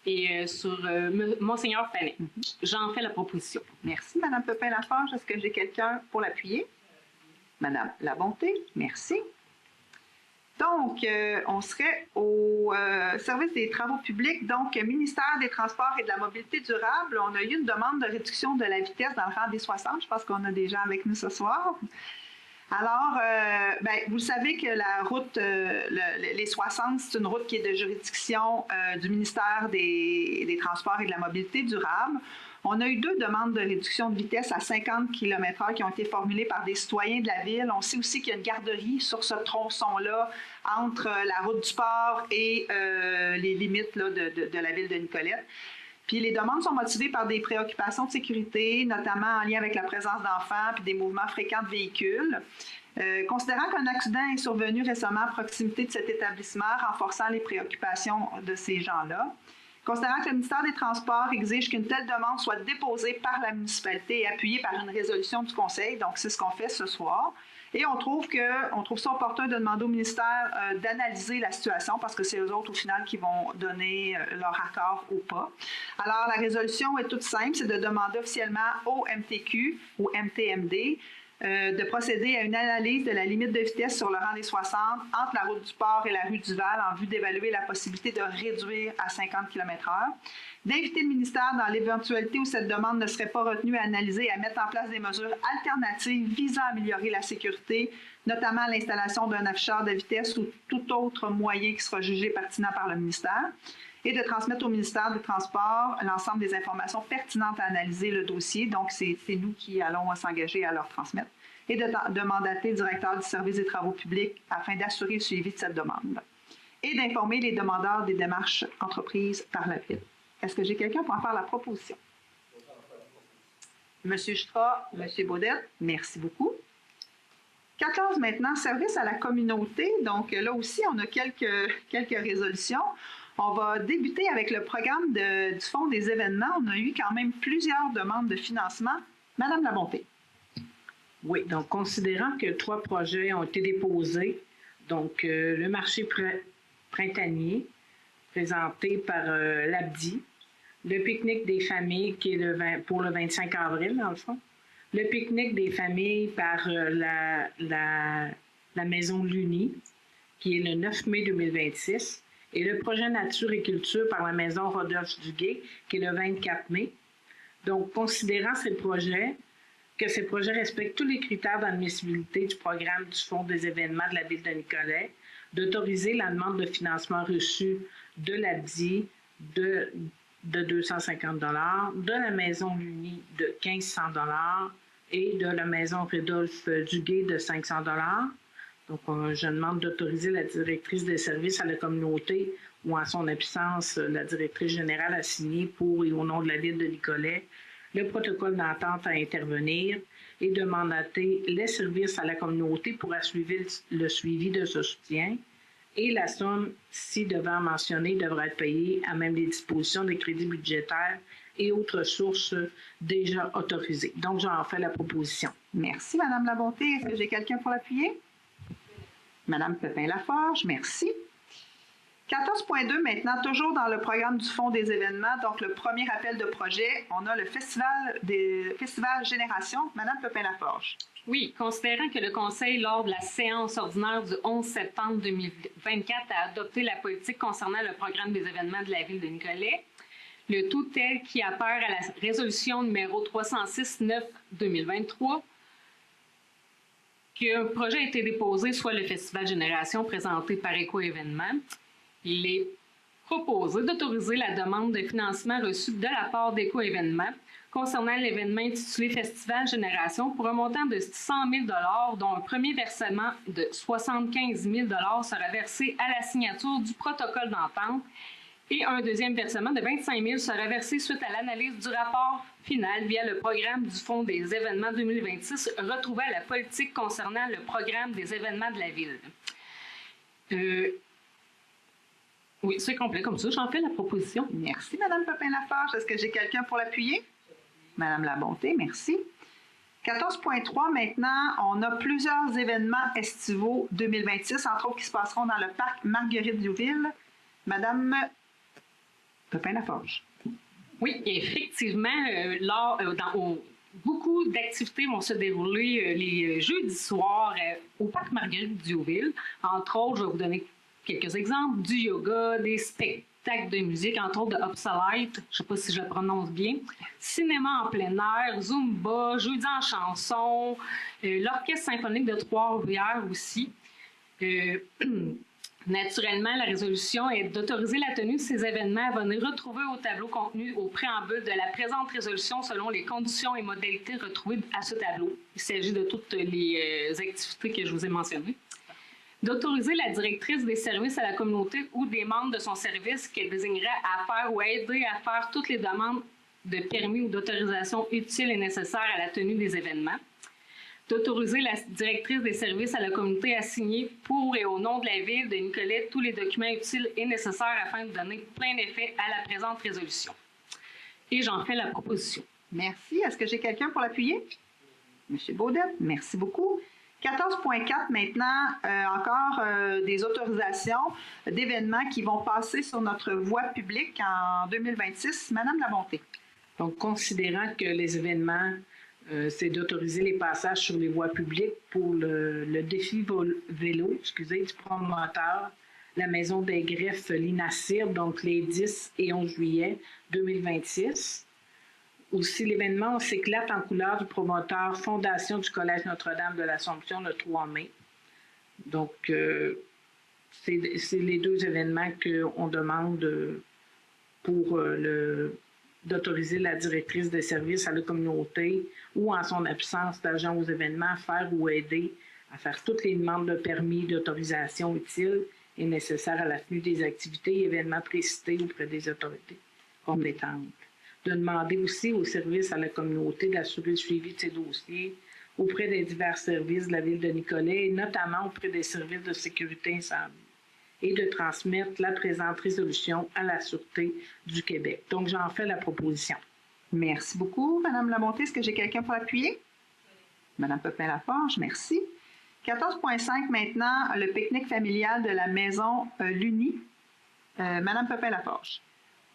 et sur Monseigneur Fanet. J'en fais la proposition. Merci, Mme Pepin-Laforge. Est-ce que j'ai quelqu'un pour l'appuyer? Mme Labonté, merci. Donc, on serait au service des travaux publics, donc ministère des Transports et de la Mobilité durable. On a eu une demande de réduction de la vitesse dans le rang des 60. Je pense qu'on a des gens avec nous ce soir. Alors, vous savez que la route, les 60, c'est une route qui est de juridiction du ministère des Transports et de la Mobilité durable. On a eu 2 demandes de réduction de vitesse à 50 km/h qui ont été formulées par des citoyens de la Ville. On sait aussi qu'il y a une garderie sur ce tronçon-là entre la route du port et les limites là, de la Ville de Nicolette. Puis les demandes sont motivées par des préoccupations de sécurité, notamment en lien avec la présence d'enfants puis des mouvements fréquents de véhicules. Considérant qu'un accident est survenu récemment à proximité de cet établissement, renforçant les préoccupations de ces gens-là. Considérant que le ministère des Transports exige qu'une telle demande soit déposée par la municipalité et appuyée par une résolution du Conseil, donc c'est ce qu'on fait ce soir. Et on trouve ça opportun de demander au ministère d'analyser la situation parce que c'est eux autres, au final, qui vont donner leur accord ou pas. Alors, la résolution est toute simple, c'est de demander officiellement au MTQ ou MTMD de procéder à une analyse de la limite de vitesse sur le rang des 60 entre la route du Port et la rue du Val en vue d'évaluer la possibilité de réduire à 50 km/h, d'inviter le ministère dans l'éventualité où cette demande ne serait pas retenue à analyser et à mettre en place des mesures alternatives visant à améliorer la sécurité, notamment l'installation d'un afficheur de vitesse ou tout autre moyen qui sera jugé pertinent par le ministère, et de transmettre au ministère des Transports l'ensemble des informations pertinentes à analyser le dossier. Donc, c'est nous qui allons s'engager à leur transmettre. Et de mandater le directeur du service des travaux publics afin d'assurer le suivi de cette demande. Et d'informer les demandeurs des démarches entreprises par la Ville. Est-ce que j'ai quelqu'un pour en faire la proposition? Monsieur Jutra, Monsieur Baudette, merci beaucoup. 14 maintenant, service à la communauté. Donc là aussi, on a quelques résolutions. On va débuter avec le programme du Fonds des événements. On a eu quand même plusieurs demandes de financement. Madame Labonté. Oui, donc considérant que 3 projets ont été déposés, donc le marché printanier présenté par l'ABDI, le pique-nique des familles qui est pour le 25 avril, dans le fond, le pique-nique des familles par la Maison Luni, qui est le 9 mai 2026, et le projet Nature et Culture par la Maison Rodolphe Duguay, qui est le 24 mai. Donc, considérant que ces projets respectent tous les critères d'admissibilité du programme du Fonds des événements de la Ville de Nicolet, d'autoriser la demande de financement reçue de l'ABDI de 250 $, de la Maison Luni de 1500 $ et de la Maison Rodolphe Duguay de 500 $. Donc, je demande d'autoriser la directrice des services à la communauté ou en son absence, la directrice générale à signer pour et au nom de la Ville de Nicolet le protocole d'entente à intervenir et de mandater les services à la communauté pour assurer le suivi de ce soutien. Et la somme, si devant mentionner, devra être payée à même les dispositions des crédits budgétaires et autres sources déjà autorisées. Donc, j'en fais la proposition. Merci, Madame Labonté. Est-ce que j'ai quelqu'un pour l'appuyer? Madame Pépin-Laforge, merci. 14.2 maintenant, toujours dans le programme du Fonds des événements, donc le premier appel de projet, on a le Festival Génération. Madame Pépin-Laforge. Oui, considérant que le Conseil, lors de la séance ordinaire du 11 septembre 2024, a adopté la politique concernant le programme des événements de la Ville de Nicolet, le tout tel qui a peur à la résolution numéro 306-9-2023, qu'un projet a été déposé, soit le Festival Génération présenté par Éco-Événements. Il est proposé d'autoriser la demande de financement reçue de la part d'Éco-Événements concernant l'événement intitulé Festival Génération pour un montant de 100 000 $, dont un premier versement de 75 000 $ sera versé à la signature du protocole d'entente et un deuxième versement de 25 000 $ sera versé suite à l'analyse du rapport final via le programme du Fonds des événements 2026 retrouvé à la politique concernant le programme des événements de la Ville. Oui, c'est complet comme ça. J'en fais la proposition. Merci, Madame Pépin-Laforge. Est-ce que j'ai quelqu'un pour l'appuyer? Madame Labonté, merci. 14.3 maintenant, on a plusieurs événements estivaux 2026, entre autres qui se passeront dans le parc Marguerite-Diouville. Madame Pépin-Laforge. Oui, effectivement, beaucoup d'activités vont se dérouler les jeudis soirs au parc Marguerite-Diouville. Entre autres, je vais vous donner quelques exemples, du yoga, des spectacles de musique, entre autres de Upsolite, je ne sais pas si je le prononce bien, cinéma en plein air, Zumba, jeudi en chanson, l'Orchestre symphonique de Trois-Rivières aussi. Naturellement, la résolution est d'autoriser la tenue de ces événements à venir retrouver au tableau contenu au préambule de la présente résolution selon les conditions et modalités retrouvées à ce tableau. Il s'agit de toutes les activités que je vous ai mentionnées. D'autoriser la directrice des services à la communauté ou des membres de son service qu'elle désignerait à faire ou à aider à faire toutes les demandes de permis ou d'autorisation utiles et nécessaires à la tenue des événements. D'autoriser la directrice des services à la communauté à signer pour et au nom de la Ville de Nicolet tous les documents utiles et nécessaires afin de donner plein effet à la présente résolution. Et j'en fais la proposition. Merci. Est-ce que j'ai quelqu'un pour l'appuyer? Monsieur Baudette, merci beaucoup. 14.4 maintenant, encore des autorisations d'événements qui vont passer sur notre voie publique en 2026. Madame Labonté. Donc, considérant que les événements, c'est d'autoriser les passages sur les voies publiques pour le défi vélo, du promoteur, la Maison des greffes l'INACIR, donc les 10 et 11 juillet 2026. Aussi, l'événement s'éclate en couleur du promoteur Fondation du Collège Notre-Dame de l'Assomption le 3 mai. Donc, c'est les deux événements qu'on demande pour d'autoriser la directrice de services à la communauté ou en son absence d'agent aux événements à faire ou aider à faire toutes les demandes de permis d'autorisation utiles et nécessaires à la tenue des activités et événements précités auprès des autorités compétentes. De demander aussi aux services à la communauté d'assurer le suivi de ces dossiers auprès des divers services de la ville de Nicolet et notamment auprès des services de sécurité incendie et de transmettre la présente résolution à la Sûreté du Québec. Donc, j'en fais la proposition. Merci beaucoup, Madame Labonté. Est-ce que j'ai quelqu'un pour appuyer? Madame Pepin-Laforge, merci. 14.5 maintenant, le pique-nique familial de la maison l'Uni. Madame Pepin-Laforge.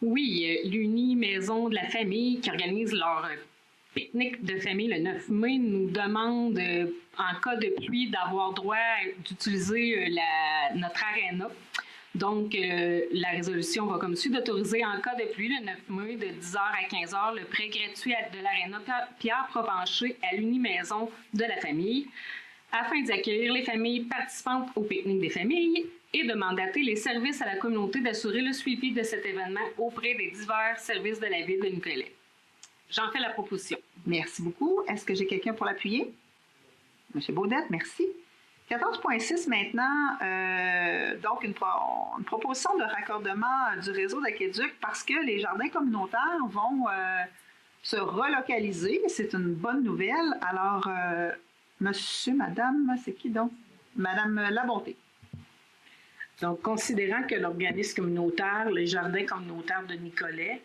Oui, l'Uni Maison de la Famille qui organise leur pique-nique de famille le 9 mai nous demande, en cas de pluie, d'avoir droit d'utiliser notre aréna. Donc, la résolution va comme suit d'autoriser en cas de pluie le 9 mai de 10h à 15h le prêt gratuit de l'aréna Pierre Provencher à l'Uni Maison de la Famille afin d'accueillir les familles participantes au pique-nique des familles et de mandater les services à la communauté d'assurer le suivi de cet événement auprès des divers services de la ville de Nicolet. J'en fais la proposition. Merci beaucoup. Est-ce que j'ai quelqu'un pour l'appuyer? Monsieur Baudette, merci. 14.6 maintenant, donc une proposition de raccordement du réseau d'aqueduc parce que les jardins communautaires vont se relocaliser. C'est une bonne nouvelle. Alors, monsieur, madame, c'est qui donc? Madame Labonté. Donc, considérant que l'organisme communautaire, les jardins communautaires de Nicolet,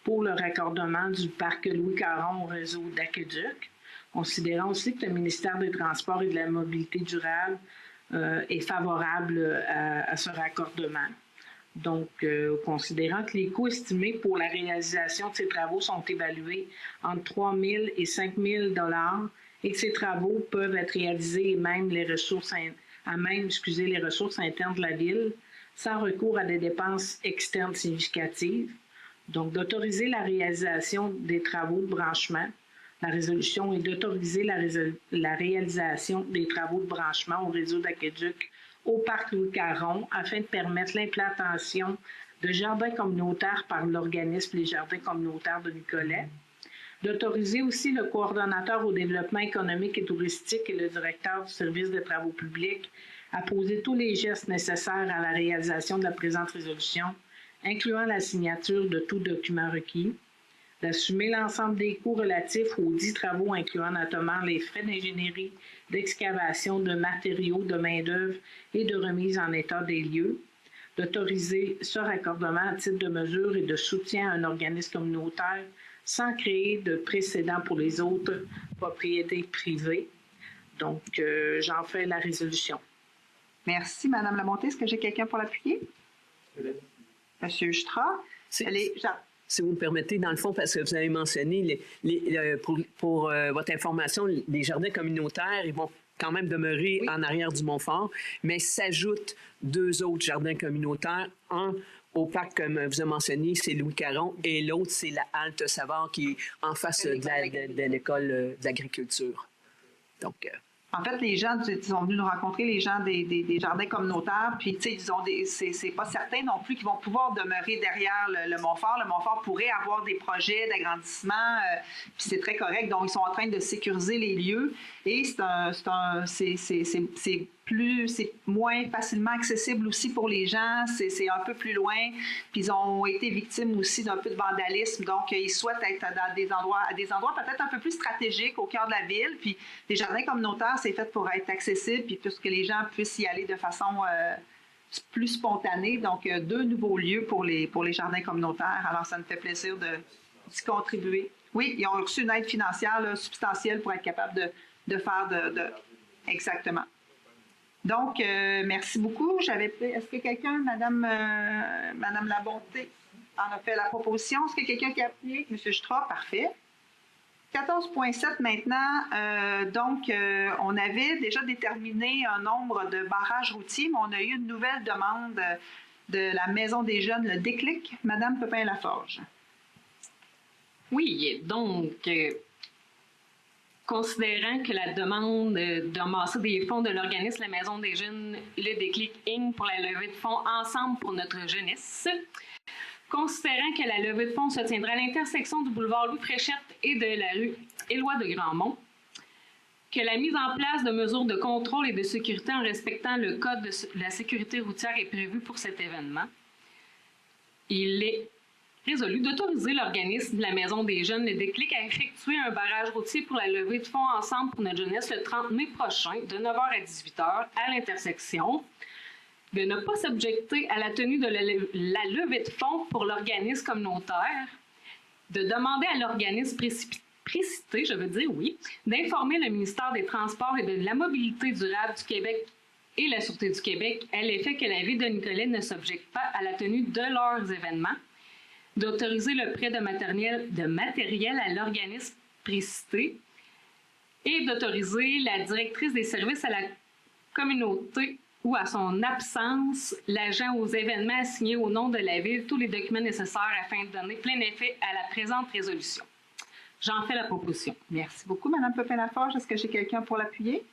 pour le raccordement du parc Louis Caron au réseau d'aqueduc, considérant aussi que le ministère des Transports et de la Mobilité durable est favorable à ce raccordement. Donc, considérant que les coûts estimés pour la réalisation de ces travaux sont évalués entre 3 000 et 5 000 $ et que ces travaux peuvent être réalisés et même les ressources internes de la ville sans recours à des dépenses externes significatives. Donc, d'autoriser la réalisation des travaux de branchement. La résolution est d'autoriser la réalisation des travaux de branchement au réseau d'aqueduc au parc Louis Caron afin de permettre l'implantation de jardins communautaires par l'organisme Les Jardins communautaires de Nicolet. D'autoriser aussi le coordonnateur au développement économique et touristique et le directeur du service de travaux publics à poser tous les gestes nécessaires à la réalisation de la présente résolution, incluant la signature de tout document requis, d'assumer l'ensemble des coûts relatifs aux 10 travaux, incluant notamment les frais d'ingénierie, d'excavation, de matériaux, de main-d'œuvre et de remise en état des lieux, d'autoriser ce raccordement à titre de mesure et de soutien à un organisme communautaire sans créer de précédent pour les autres propriétés privées. Donc, j'en fais la résolution. Merci, Madame Labonté. Est-ce que j'ai quelqu'un pour l'appuyer? Monsieur Justra. Si vous me permettez, dans le fond, parce que vous avez mentionné, pour votre information, les jardins communautaires, ils vont quand même demeurer en arrière du Montfort, mais s'ajoutent 2 autres jardins communautaires. Un au parc, comme vous avez mentionné, c'est Louis Caron, et l'autre, c'est la Halte Savard qui est en face de l'école d'agriculture. Donc... En fait, les gens, ils sont venus nous rencontrer, les gens des jardins communautaires, puis tu sais, c'est pas certain non plus qu'ils vont pouvoir demeurer derrière le Montfort. Le Montfort pourrait avoir des projets d'agrandissement, puis c'est très correct. Donc, ils sont en train de sécuriser les lieux et c'est moins facilement accessible aussi pour les gens. C'est un peu plus loin. Puis ils ont été victimes aussi d'un peu de vandalisme. Donc, ils souhaitent être à des endroits peut-être un peu plus stratégiques au cœur de la ville. Puis les jardins communautaires, c'est fait pour être accessible puis pour que les gens puissent y aller de façon plus spontanée. Donc, 2 nouveaux lieux pour les jardins communautaires. Alors, ça me fait plaisir d'y contribuer. Oui, ils ont reçu une aide financière là, substantielle pour être capables de faire exactement. Donc, merci beaucoup. Est-ce que quelqu'un, Madame Labonté, en a fait la proposition? Est-ce que quelqu'un qui a appuyé? Monsieur Justra, parfait. 14.7 maintenant. Donc, on avait déjà déterminé un nombre de barrages routiers, mais on a eu une nouvelle demande de la Maison des Jeunes, le Déclic. Madame Pepin-Laforge. Oui, donc... considérant que la demande d'amasser des fonds de l'organisme La Maison des Jeunes, le Déclic Inc. pour la levée de fonds Ensemble pour notre jeunesse, considérant que la levée de fonds se tiendra à l'intersection du boulevard Louis-Fréchette et de la rue Éloi de Grandmont, que la mise en place de mesures de contrôle et de sécurité en respectant le Code de la sécurité routière est prévue pour cet événement. Il est résolu d'autoriser l'organisme de la Maison des Jeunes, le Déclic, à effectuer un barrage routier pour la levée de fonds Ensemble pour notre jeunesse le 30 mai prochain, de 9h à 18h, à l'intersection, de ne pas s'objecter à la tenue de la levée de fonds pour l'organisme communautaire, de demander à l'organisme précité, d'informer le ministère des Transports et de la Mobilité durable du Québec et la Sûreté du Québec à l'effet que la Ville de Nicolet ne s'objecte pas à la tenue de leurs événements, d'autoriser le prêt de matériel à l'organisme précité et d'autoriser la directrice des services à la communauté ou à son absence, l'agent aux événements à signer au nom de la Ville tous les documents nécessaires afin de donner plein effet à la présente résolution. J'en fais la proposition. Merci beaucoup, Mme Pepin-Laforge. Est-ce que j'ai quelqu'un pour l'appuyer?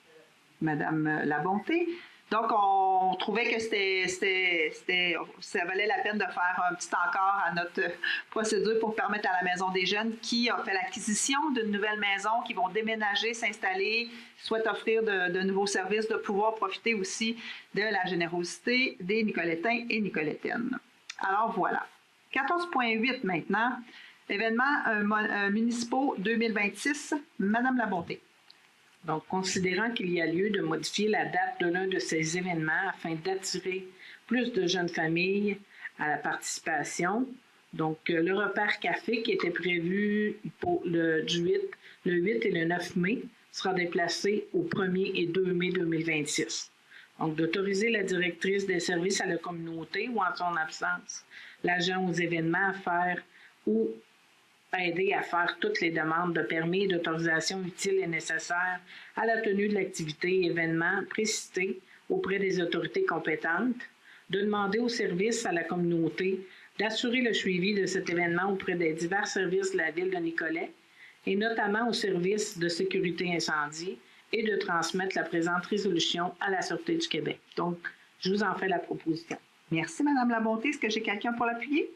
Mme Labonté. Donc, on trouvait que ça valait la peine de faire un petit encart à notre procédure pour permettre à la Maison des Jeunes, qui a fait l'acquisition d'une nouvelle maison, qui vont déménager, s'installer, souhaitent offrir de nouveaux services, de pouvoir profiter aussi de la générosité des Nicolétains et Nicolétaines. Alors, voilà. 14.8 maintenant. Événements municipaux 2026. Madame Labonté. Donc, considérant qu'il y a lieu de modifier la date de l'un de ces événements afin d'attirer plus de jeunes familles à la participation, donc le repère café qui était prévu pour le 8 et le 9 mai sera déplacé au 1er et 2 mai 2026. Donc, d'autoriser la directrice des services à la communauté ou en son absence, l'agent aux événements à faire ou aider à faire toutes les demandes de permis et d'autorisation utiles et nécessaires à la tenue de l'activité et événement précité auprès des autorités compétentes, de demander aux services à la communauté d'assurer le suivi de cet événement auprès des divers services de la Ville de Nicolet et notamment aux services de sécurité incendie et de transmettre la présente résolution à la Sûreté du Québec. Donc, je vous en fais la proposition. Merci, Mme Labonté. Est-ce que j'ai quelqu'un pour l'appuyer?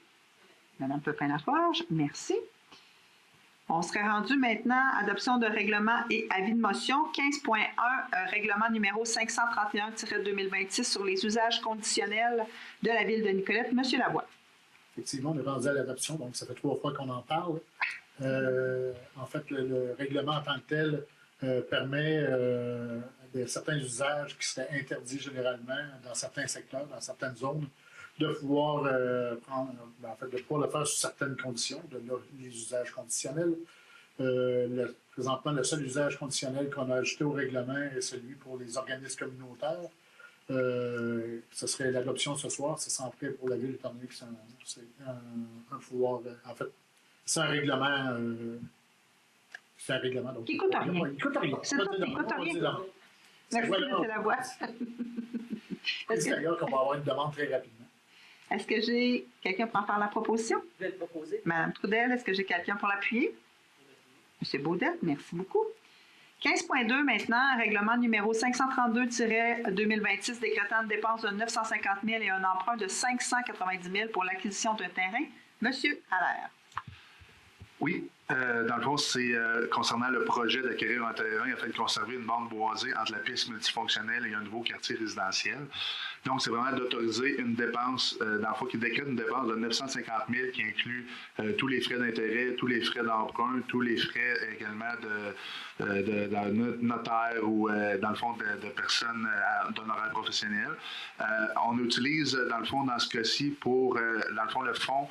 Mme Pepin-Laforge, merci. On serait rendu maintenant à adoption de règlement et avis de motion. 15.1, règlement numéro 531-2026 sur les usages conditionnels de la Ville de Nicolette. Monsieur Lavoie. Effectivement, on est rendu à l'adoption, donc ça fait 3 fois qu'on en parle. En fait, le règlement en tant que tel permet certains usages qui seraient interdits généralement dans certains secteurs, dans certaines zones, de pouvoir de pouvoir le faire sous certaines conditions, les usages conditionnels. Présentement, le seul usage conditionnel qu'on a ajouté au règlement est celui pour les organismes communautaires. Ce serait l'adoption ce soir, c'est sans prêt pour la Ville, étant donné que c'est un pouvoir. En fait, c'est un règlement. C'est un règlement. Donc, qui ne coûte rien. Il coûte rien. C'est tout, il ne coûte rien. Merci, M. Lavoie. C'est d'ailleurs qu'on va avoir une demande très rapidement. Est-ce que j'ai quelqu'un pour en faire la proposition? Je vais le proposer. Mme Trudel, est-ce que j'ai quelqu'un pour l'appuyer? M. Baudette, merci beaucoup. 15.2 maintenant, règlement numéro 532-2026 décrétant une dépense de 950 000 et un emprunt de 590 000 pour l'acquisition d'un terrain. M. Allaire. Oui, dans le fond, c'est concernant le projet d'acquérir un terrain afin de conserver une bande boisée entre la piste multifonctionnelle et un nouveau quartier résidentiel. Donc, c'est vraiment d'autoriser une dépense, dans le fond, qui décrète une dépense de 950 000 qui inclut tous les frais d'intérêt, tous les frais d'emprunt, tous les frais également de notaire ou, dans le fond, de personnes d'honoraires professionnels. On utilise, dans le fond, dans ce cas-ci, pour, dans le fond, le fonds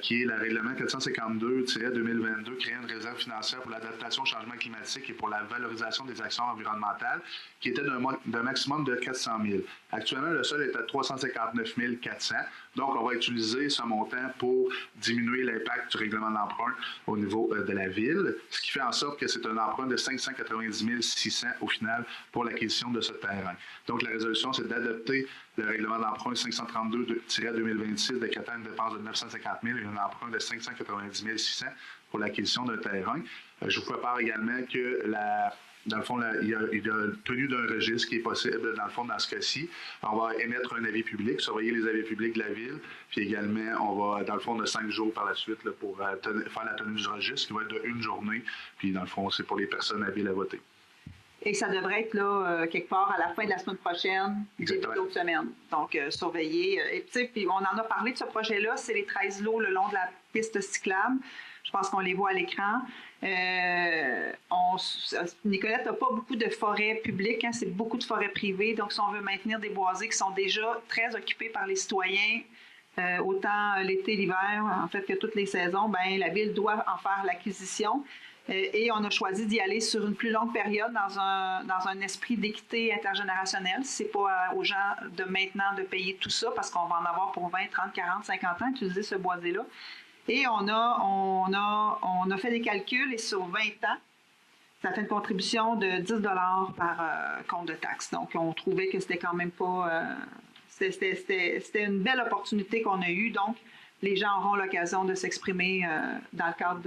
qui est le règlement 452-2022, créer une réserve financière pour l'adaptation au changement climatique et pour la valorisation des actions environnementales, qui était d'un maximum de 400 000. Actuellement, le sol est à 359 400. Donc, on va utiliser ce montant pour diminuer l'impact du règlement d'emprunt au niveau de la Ville, ce qui fait en sorte que c'est un emprunt de 590 600 au final pour l'acquisition de ce terrain. Donc, la résolution, c'est d'adopter le règlement d'emprunt 532-2026 décrétant une dépense de 950 000 et un emprunt de 590 600 pour l'acquisition d'un terrain. Je vous prépare également que dans le fond, il y a tenue d'un registre qui est possible, dans le fond, dans ce cas-ci. On va émettre un avis public, surveiller les avis publics de la Ville, puis également, on va, dans le fond, de 5 jours par la suite là, pour faire la tenue du registre, qui va être de 1 journée, puis dans le fond, c'est pour les personnes habiles à voter. Et ça devrait être là, quelque part à la fin de la semaine prochaine, début d'autres semaines. Donc, surveiller. Puis on en a parlé de ce projet-là, c'est les 13 lots le long de la piste cyclable. Je pense qu'on les voit à l'écran. Nicolette n'a pas beaucoup de forêts publiques, hein, c'est beaucoup de forêts privées. Donc, si on veut maintenir des boisés qui sont déjà très occupés par les citoyens, autant l'été, l'hiver, en fait, que toutes les saisons, ben, la Ville doit en faire l'acquisition. Et on a choisi d'y aller sur une plus longue période dans un esprit d'équité intergénérationnelle. Ce n'est pas aux gens de maintenant de payer tout ça parce qu'on va en avoir pour 20, 30, 40, 50 ans utiliser ce boisé-là. Et on a fait des calculs et sur 20 ans, ça fait une contribution de 10 $ par compte de taxes. Donc, on trouvait que c'était quand même pas... c'était une belle opportunité qu'on a eue. Donc, les gens auront l'occasion de s'exprimer dans le cadre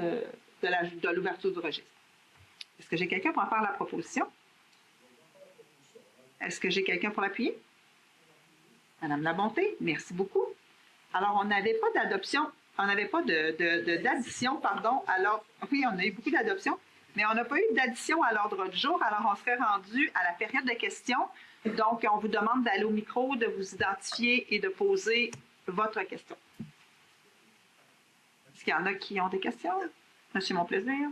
de l'ouverture du registre. Est-ce que j'ai quelqu'un pour en faire la proposition? Est-ce que j'ai quelqu'un pour l'appuyer? Madame Labonté, merci beaucoup. Alors, on n'avait pas d'adoption... On n'avait pas d'addition, pardon. Alors, oui, on a eu beaucoup d'adoptions, mais on n'a pas eu d'addition à l'ordre du jour. Alors, on serait rendu à la période de questions. Donc, on vous demande d'aller au micro, de vous identifier et de poser votre question. Est-ce qu'il y en a qui ont des questions? Monsieur Monplaisir.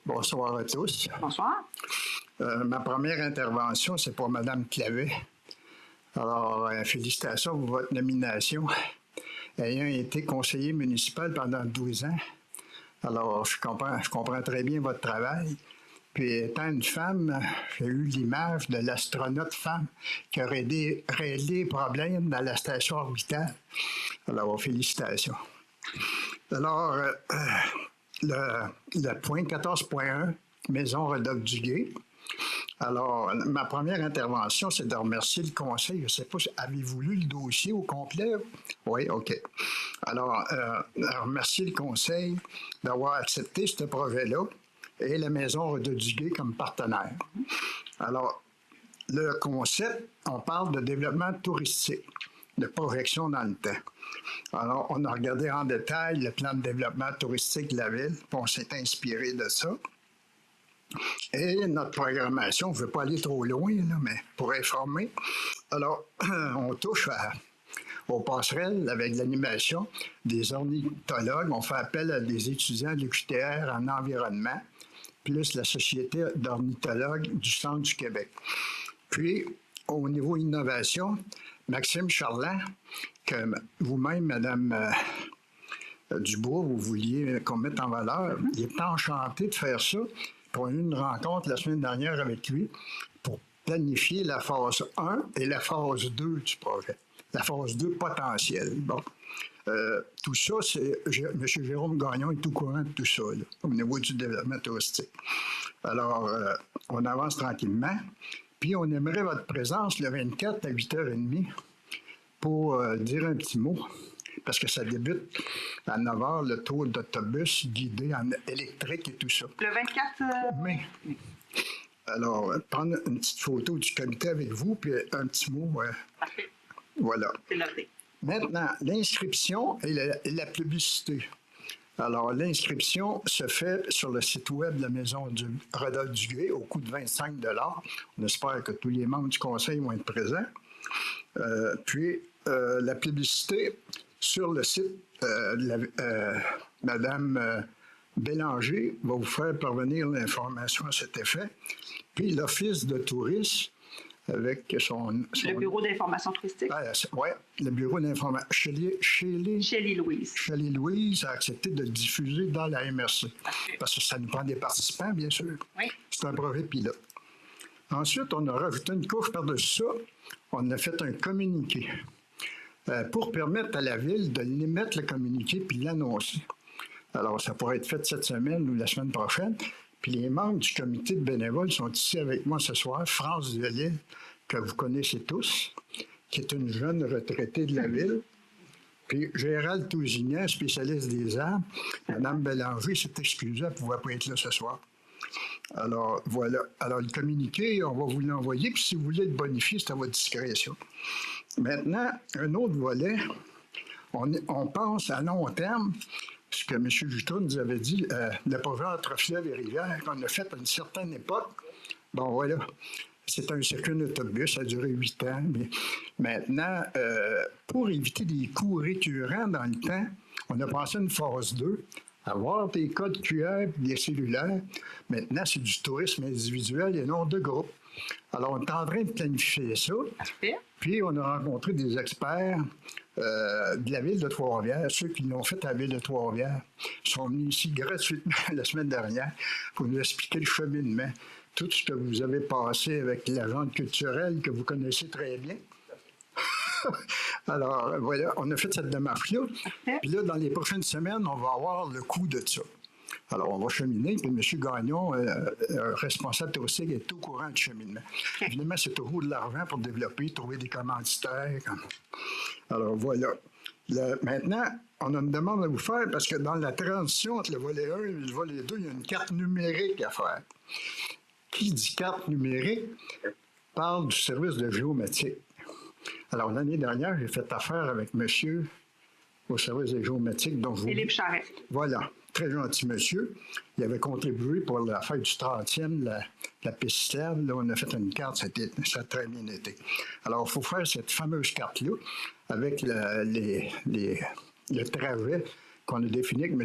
Bonsoir à tous. Bonsoir. Ma première intervention, c'est pour Mme Clavet. Alors, félicitations pour votre nomination. Ayant été conseiller municipal pendant 12 ans, alors je comprends très bien votre travail. Puis, étant une femme, j'ai eu l'image de l'astronaute femme qui aurait réglé les problèmes dans la station orbitale. Alors, félicitations. Alors, le point 14.1, Maison Rodolphe-Duguay. Alors, ma première intervention, c'est de remercier le conseil. Je ne sais pas, avez-vous lu le dossier au complet? Oui, OK. Alors, remercier le conseil d'avoir accepté ce projet-là et la Maison Rodolphe-Duguay comme partenaire. Alors, le concept, on parle de développement touristique, de projection dans le temps. Alors, on a regardé en détail le plan de développement touristique de la Ville, puis on s'est inspiré de ça. Et notre programmation, on ne veut pas aller trop loin, là, mais pour informer. Alors, on touche aux passerelles avec l'animation des ornithologues. On fait appel à des étudiants de l'UQTR en environnement, plus la Société d'ornithologues du Centre du Québec. Puis, au niveau innovation, Maxime Charland, que vous-même, Mme Dubois, vous vouliez qu'on mette en valeur, il est enchanté de faire ça. On a eu une rencontre la semaine dernière avec lui pour planifier la phase 1 et la phase 2 du projet. La phase 2 potentielle. Bon. Tout ça, M. Jérôme Gagnon est au courant de tout ça, là, au niveau du développement touristique. Alors, on avance tranquillement. Puis, on aimerait votre présence le 24 à 8h30 pour dire un petit mot. Parce que ça débute à 9 h, le tour d'autobus guidé en électrique et tout ça. Le 24 mai. Alors, prendre une petite photo du comité avec vous, puis un petit mot. Parfait. Voilà. C'est noté. Maintenant, l'inscription et la publicité. Alors, l'inscription se fait sur le site web de la Maison Rodolphe-Duguay au coût de 25 $. On espère que tous les membres du conseil vont être présents. Puis, la publicité sur le site, Mme Bélanger va vous faire parvenir l'information à cet effet. Puis l'Office de tourisme, avec son... Le Bureau d'information touristique. Oui, le Bureau d'information. Shelley-Louise. Shelley-Louise a accepté de le diffuser dans la MRC. Parce que ça nous prend des participants, bien sûr. Oui. C'est un projet pilote. Ensuite, on a rajouté une couche par-dessus ça. On a fait un communiqué pour permettre à la Ville de l'émettre le communiqué puis l'annoncer. Alors, ça pourrait être fait cette semaine ou la semaine prochaine. Puis les membres du comité de bénévoles sont ici avec moi ce soir. France Delisle, que vous connaissez tous. qui est une jeune retraitée de la ville. Puis Gérald Tousignan, spécialiste des arbres. Mme Bélanger s'est excusée, elle ne pouvait pas être là ce soir. Alors, voilà. Alors, le communiqué, on va vous l'envoyer, puis si vous voulez le bonifier, c'est à votre discrétion. Maintenant, un autre volet, on pense à long terme, ce que M. Jutra nous avait dit, le projet entre fleuve et rivière, qu'on a fait à une certaine époque. Bon, voilà. C'est un circuit d'autobus, ça a duré 8 ans. Mais maintenant, pour éviter des coûts récurrents dans le temps, on a passé une phase 2, avoir des codes QR et des cellulaires. Maintenant, c'est du tourisme individuel et non de groupe. Alors, on est en train de planifier ça. Puis, on a rencontré des experts de la ville de Trois-Rivières. Ceux qui l'ont fait à la ville de Trois-Rivières sont venus ici gratuitement la semaine dernière pour nous expliquer le cheminement. Tout ce que vous avez passé avec l'agente culturelle que vous connaissez très bien. Alors, voilà, on a fait cette démarche-là. Puis là, dans les prochaines semaines, on va avoir le coût de ça. Alors, on va cheminer, puis M. Gagnon, responsable touristique, est au courant du cheminement. Évidemment, c'est toujours de l'argent pour développer, trouver des commanditaires. Alors, voilà. Maintenant, on a une demande à vous faire parce que dans la transition entre le volet 1 et le volet 2, il y a une carte numérique à faire. Qui dit carte numérique parle du service de géométrie. Alors, l'année dernière, j'ai fait affaire avec monsieur au service de géométrie. Philippe Charret. Voilà, très gentil monsieur. Il avait contribué pour la fête du 30e, la piste cyclable. Là, on a fait une carte, ça a très bien été. Alors, il faut faire cette fameuse carte-là avec le trajet qu'on a défini avec M.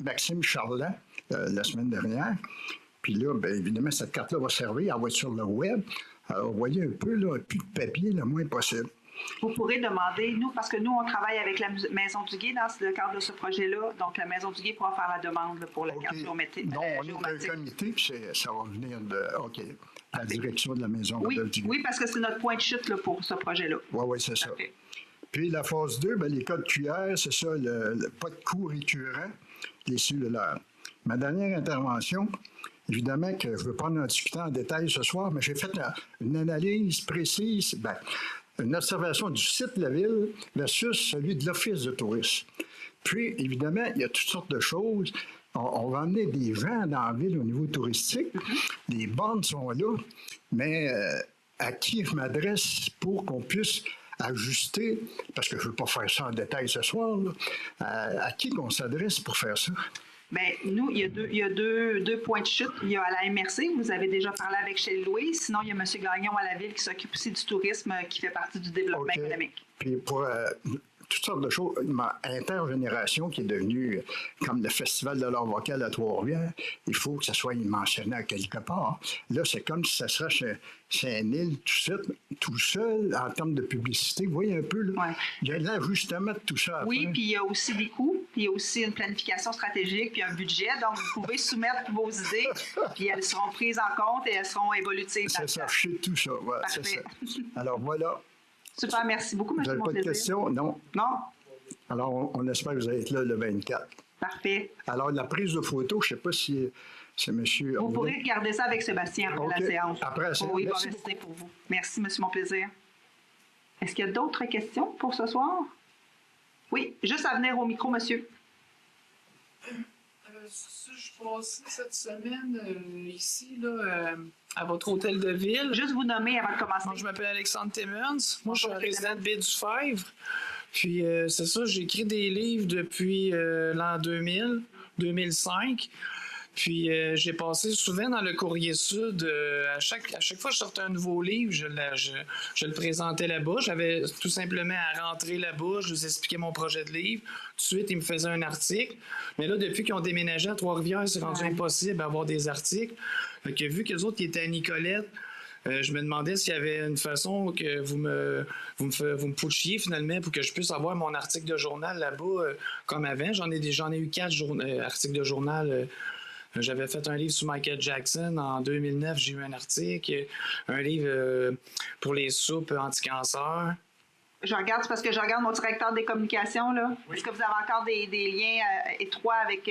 Maxime Charland la semaine dernière. Puis là, bien évidemment, cette carte-là va servir, elle va être sur le web. Alors, vous voyez un peu, là, plus de papier, le moins possible. Vous pourrez demander, nous, parce que nous, on travaille avec la Maison du Gué dans le cadre de ce projet-là. Donc, la Maison du Gué pourra faire la demande là, pour la carte géométrique. Non, on est un comité, puis ça va venir de la direction de la Maison du Gué. Oui, parce que c'est notre point de chute là, pour ce projet-là. Oui, c'est ça. Puis la phase 2, bien, les codes QR, c'est ça, pas de coûts récurrents, les cellulaires. Ma dernière intervention, évidemment que je ne veux pas en discuter en détail ce soir, mais j'ai fait une analyse précise, une observation du site de la ville versus celui de l'Office de tourisme. Puis, évidemment, il y a toutes sortes de choses. On va emmener des gens dans la ville au niveau touristique. Les bornes sont là, mais à qui je m'adresse pour qu'on puisse ajuster, parce que je ne veux pas faire ça en détail ce soir, là, à qui qu'on s'adresse pour faire ça? Bien, nous, il y a deux points de chute. Il y a à la MRC, vous avez déjà parlé avec Shelley-Louise. Sinon, il y a M. Gagnon à la ville qui s'occupe aussi du tourisme, qui fait partie du développement économique. Puis pour toutes sortes de choses, ma intergénération qui est devenue comme le Festival de l'art vocal à Trois-Rivières, il faut que ça soit mentionné à quelque part. Là, c'est comme si ça serait chez un île tout seul en termes de publicité. Vous voyez un peu, là? Ouais. Il y a l'ajustement de tout ça. Oui, puis il y a aussi des coûts, puis il y a aussi une planification stratégique, puis un budget. Donc, vous pouvez soumettre vos idées, puis elles seront prises en compte et elles seront évolutives. C'est ça, je sais tout ça. Ouais, c'est ça. Alors, voilà. Super, merci beaucoup, M. Vous n'avez pas de questions? Non. Non. Alors, on espère que vous allez être là le 24. Parfait. Alors, la prise de photo, je ne sais pas si c'est M. Vous pourrez regarder ça avec Sébastien après la séance. Après la séance. Oui, bon, rester pour vous. Merci, M. Monplaisir. Est-ce qu'il y a d'autres questions pour ce soir? Oui, juste à venir au micro, monsieur. Je passais cette semaine ici, là, à votre hôtel de ville. Juste vous nommer avant de commencer. Moi, je m'appelle Alexandre Timmons. Moi, je suis un résident de Baie-du-Fèvre. Puis, c'est ça, j'ai écrit des livres depuis l'an 2000, 2005. Puis, j'ai passé souvent dans le Courrier Sud. À chaque fois que je sortais un nouveau livre, je le présentais là-bas. J'avais tout simplement à rentrer là-bas, je vous expliquais mon projet de livre. Tout de suite, ils me faisaient un article. Mais là, depuis qu'ils ont déménagé à Trois-Rivières, c'est rendu impossible d'avoir des articles. Fait que vu que les autres qui étaient à Nicolette, je me demandais s'il y avait une façon que vous me pushiez finalement pour que je puisse avoir mon article de journal là-bas comme avant. J'en ai eu 4 articles de journal. J'avais fait un livre sur Michael Jackson. En 2009, j'ai eu un article. Un livre pour les soupes anti-cancer. Je regarde, c'est parce que je regarde mon directeur des communications, là. Est-ce que vous avez encore des liens étroits avec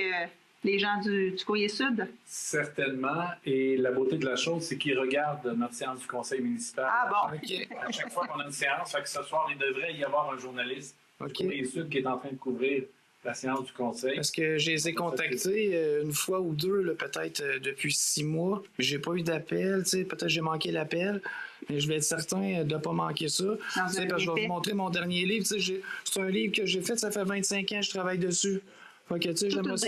les gens du Courrier Sud? Certainement. Et la beauté de la chose, c'est qu'ils regardent notre séance du conseil municipal. Ah bon? À chaque fois qu'on a une séance, fait que ce soir, il devrait y avoir un journaliste du Courrier Sud qui est en train de couvrir la séance du conseil. Parce que j'ai essayé de contacter une fois ou deux, là, peut-être depuis 6 mois. J'ai pas eu d'appel, tu sais, peut-être j'ai manqué l'appel, mais je vais être certain de ne pas manquer ça. Parce que je vais vous montrer mon dernier livre. C'est un livre que j'ai fait, ça fait 25 ans que je travaille dessus. Fait que, tu sais, j'aimerais ça.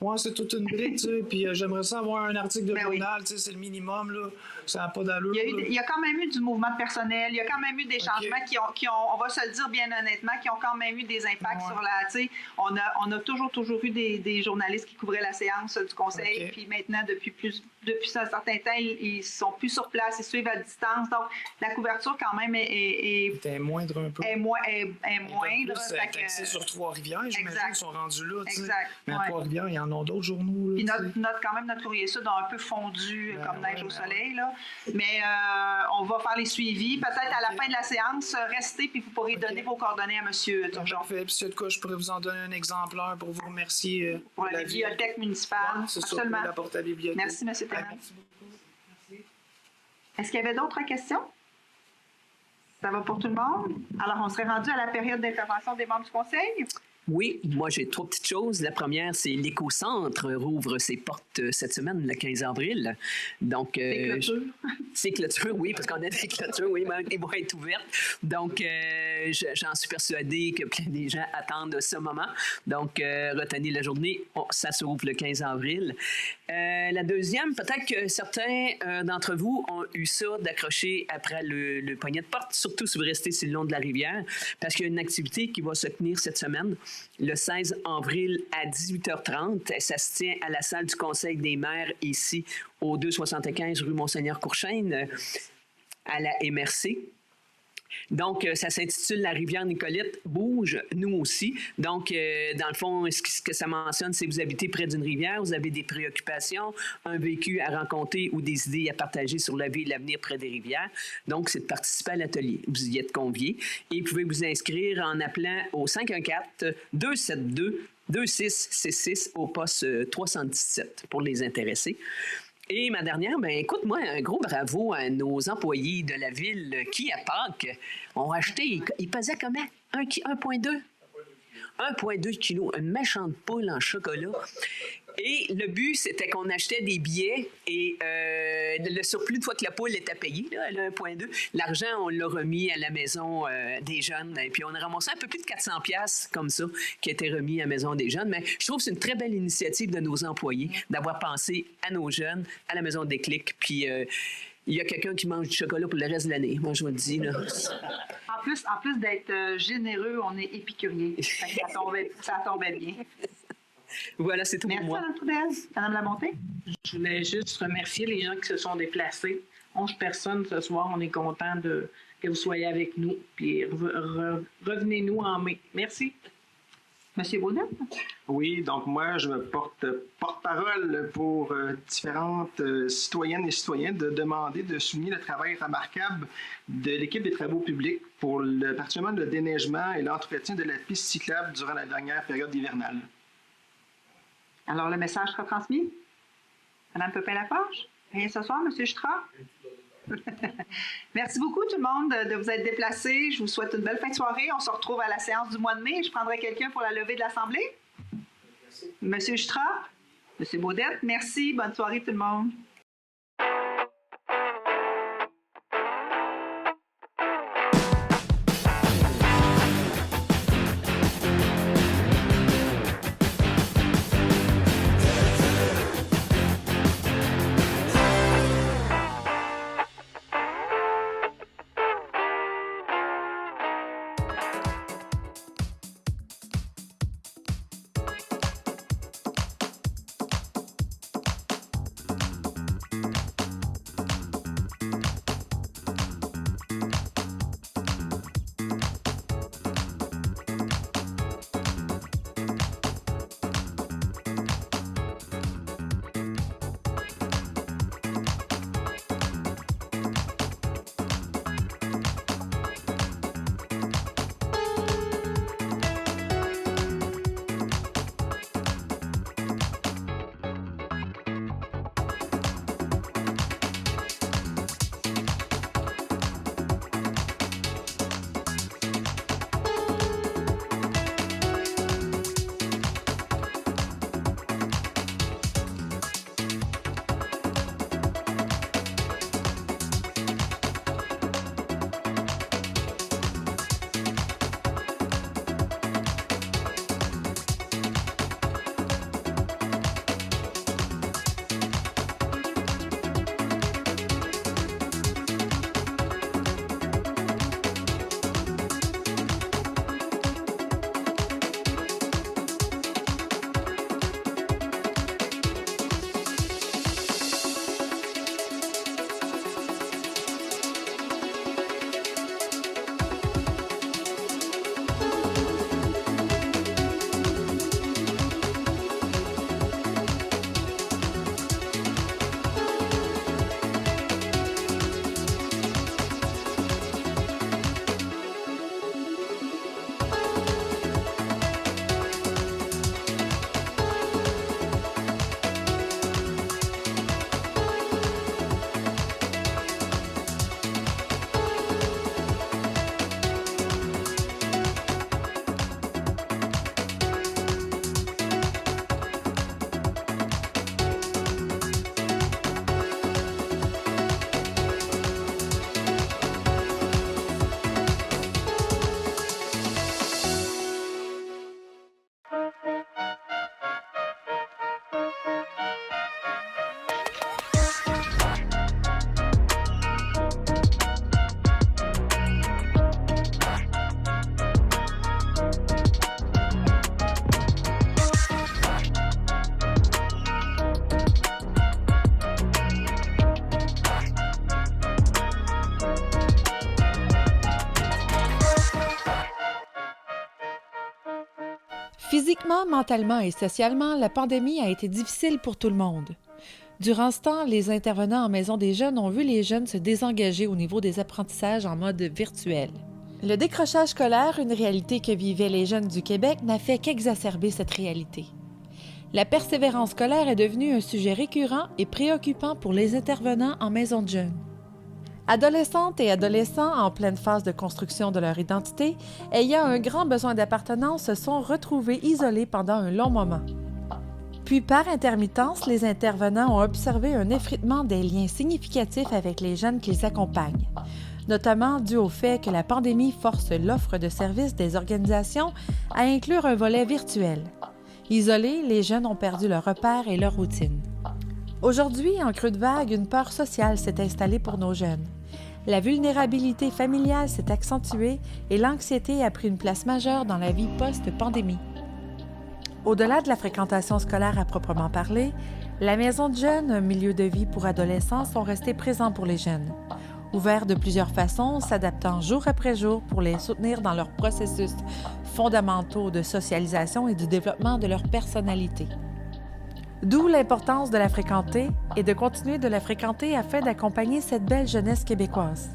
Ouais, c'est toute une brique, tu sais. Puis j'aimerais ça avoir un article de journal, tu sais, c'est le minimum, là. Ça n'a pas d'allure. Il y a quand même eu du mouvement de personnel, il y a quand même eu des changements qui ont, on va se le dire bien honnêtement, qui ont quand même eu des impacts sur la. Tu sais, on a toujours eu des journalistes qui couvraient la séance du conseil, puis maintenant, depuis un certain temps, ils sont plus sur place, ils suivent à distance. Donc, la couverture, quand même, est moindre un peu. Est moindre. C'est sur Trois-Rivières, j'imagine, ils sont rendus là. Exact. Mais à Trois-Rivières, il y en a d'autres journaux. Puis quand même, notre Courrier Sud a un peu fondu comme neige au soleil. Là. Mais on va faire les suivis. Peut-être à la fin de la séance, restez puis vous pourrez donner vos coordonnées à M. Turgeon. Parfait. Puis c'est de quoi je pourrais vous en donner un exemplaire pour vous remercier. Pour la bibliothèque municipale. C'est absolument. Ça, la porte à la bibliothèque. Merci, M. Théman. Merci beaucoup. Merci. Est-ce qu'il y avait d'autres questions? Ça va pour tout le monde? Alors, on serait rendu à la période d'intervention des membres du conseil. Oui, moi j'ai 3 petites choses. La première, c'est l'Écocentre rouvre ses portes cette semaine, le 15 avril. Donc, c'est clôture. C'est clôture, oui, parce qu'on a des clôtures, oui, mais ils vont être ouvertes. Donc, j'en suis persuadée que plein des gens attendent ce moment. Donc, retenez la journée, ça s'ouvre le 15 avril. La deuxième, peut-être que certains d'entre vous ont eu ça d'accrocher après le poignet de porte, surtout si vous restez sur le long de la rivière, parce qu'il y a une activité qui va se tenir cette semaine. Le 16 avril à 18h30, ça se tient à la salle du Conseil des maires ici au 275 rue Monseigneur-Courchesne à la MRC. Donc, ça s'intitule « La rivière Nicolette bouge, nous aussi ». Donc, dans le fond, ce que ça mentionne, c'est que vous habitez près d'une rivière, vous avez des préoccupations, un vécu à rencontrer ou des idées à partager sur la vie et l'avenir près des rivières. Donc, c'est de participer à l'atelier. Vous y êtes conviés. Et vous pouvez vous inscrire en appelant au 514-272-2666 au poste 317 pour les intéressés. Et ma dernière, ben écoute-moi, un gros bravo à nos employés de la ville qui, à Pâques, ont acheté, ils pesaient comment? 1,2? 1,2 kg, une méchante poule en chocolat. Et le but, c'était qu'on achetait des billets et le surplus, une fois que la poule était payée, là, elle a 1,2, l'argent, on l'a remis à la maison des jeunes. Et puis, on a ramassé un peu plus de 400$ comme ça qui a été remis à la maison des jeunes. Mais je trouve que c'est une très belle initiative de nos employés d'avoir pensé à nos jeunes, à la maison des clics. Puis, il y a quelqu'un qui mange du chocolat pour le reste de l'année. Moi, je vous le dis. Là. En plus d'être généreux, on est épicurier. Ça tombait bien. Voilà, c'est tout pour moi. Merci, Mme Trudel. Mme Labonté? Je voulais juste remercier les gens qui se sont déplacés. 11 personnes ce soir. On est content que vous soyez avec nous. Puis revenez-nous en mai. Merci. Monsieur Baudet? Oui, donc moi, je me porte-parole pour différentes citoyennes et citoyens de demander de souligner le travail remarquable de l'équipe des travaux publics pour particulièrement le déneigement et l'entretien de la piste cyclable durant la dernière période hivernale. Alors, le message sera transmis. Mme Pepin-Laforge? Rien ce soir, M. Jutra? Merci beaucoup tout le monde de vous être déplacés. Je vous souhaite une belle fin de soirée. On se retrouve à la séance du mois de mai. Je prendrai quelqu'un pour la levée de l'Assemblée. M. Jutra? M. Baudet? Merci. Bonne soirée tout le monde. Physiquement, mentalement et socialement, la pandémie a été difficile pour tout le monde. Durant ce temps, les intervenants en maison des jeunes ont vu les jeunes se désengager au niveau des apprentissages en mode virtuel. Le décrochage scolaire, une réalité que vivaient les jeunes du Québec, n'a fait qu'exacerber cette réalité. La persévérance scolaire est devenue un sujet récurrent et préoccupant pour les intervenants en maison de jeunes. Adolescentes et adolescents en pleine phase de construction de leur identité, ayant un grand besoin d'appartenance, se sont retrouvés isolés pendant un long moment. Puis, par intermittence, les intervenants ont observé un effritement des liens significatifs avec les jeunes qu'ils accompagnent, notamment dû au fait que la pandémie force l'offre de services des organisations à inclure un volet virtuel. Isolés, les jeunes ont perdu leurs repères et leur routine. Aujourd'hui, en creux de vague, une peur sociale s'est installée pour nos jeunes. La vulnérabilité familiale s'est accentuée et l'anxiété a pris une place majeure dans la vie post-pandémie. Au-delà de la fréquentation scolaire à proprement parler, la maison de jeunes, un milieu de vie pour adolescents, sont restés présents pour les jeunes. Ouverts de plusieurs façons, s'adaptant jour après jour pour les soutenir dans leurs processus fondamentaux de socialisation et du développement de leur personnalité. D'où l'importance de la fréquenter et de continuer de la fréquenter afin d'accompagner cette belle jeunesse québécoise.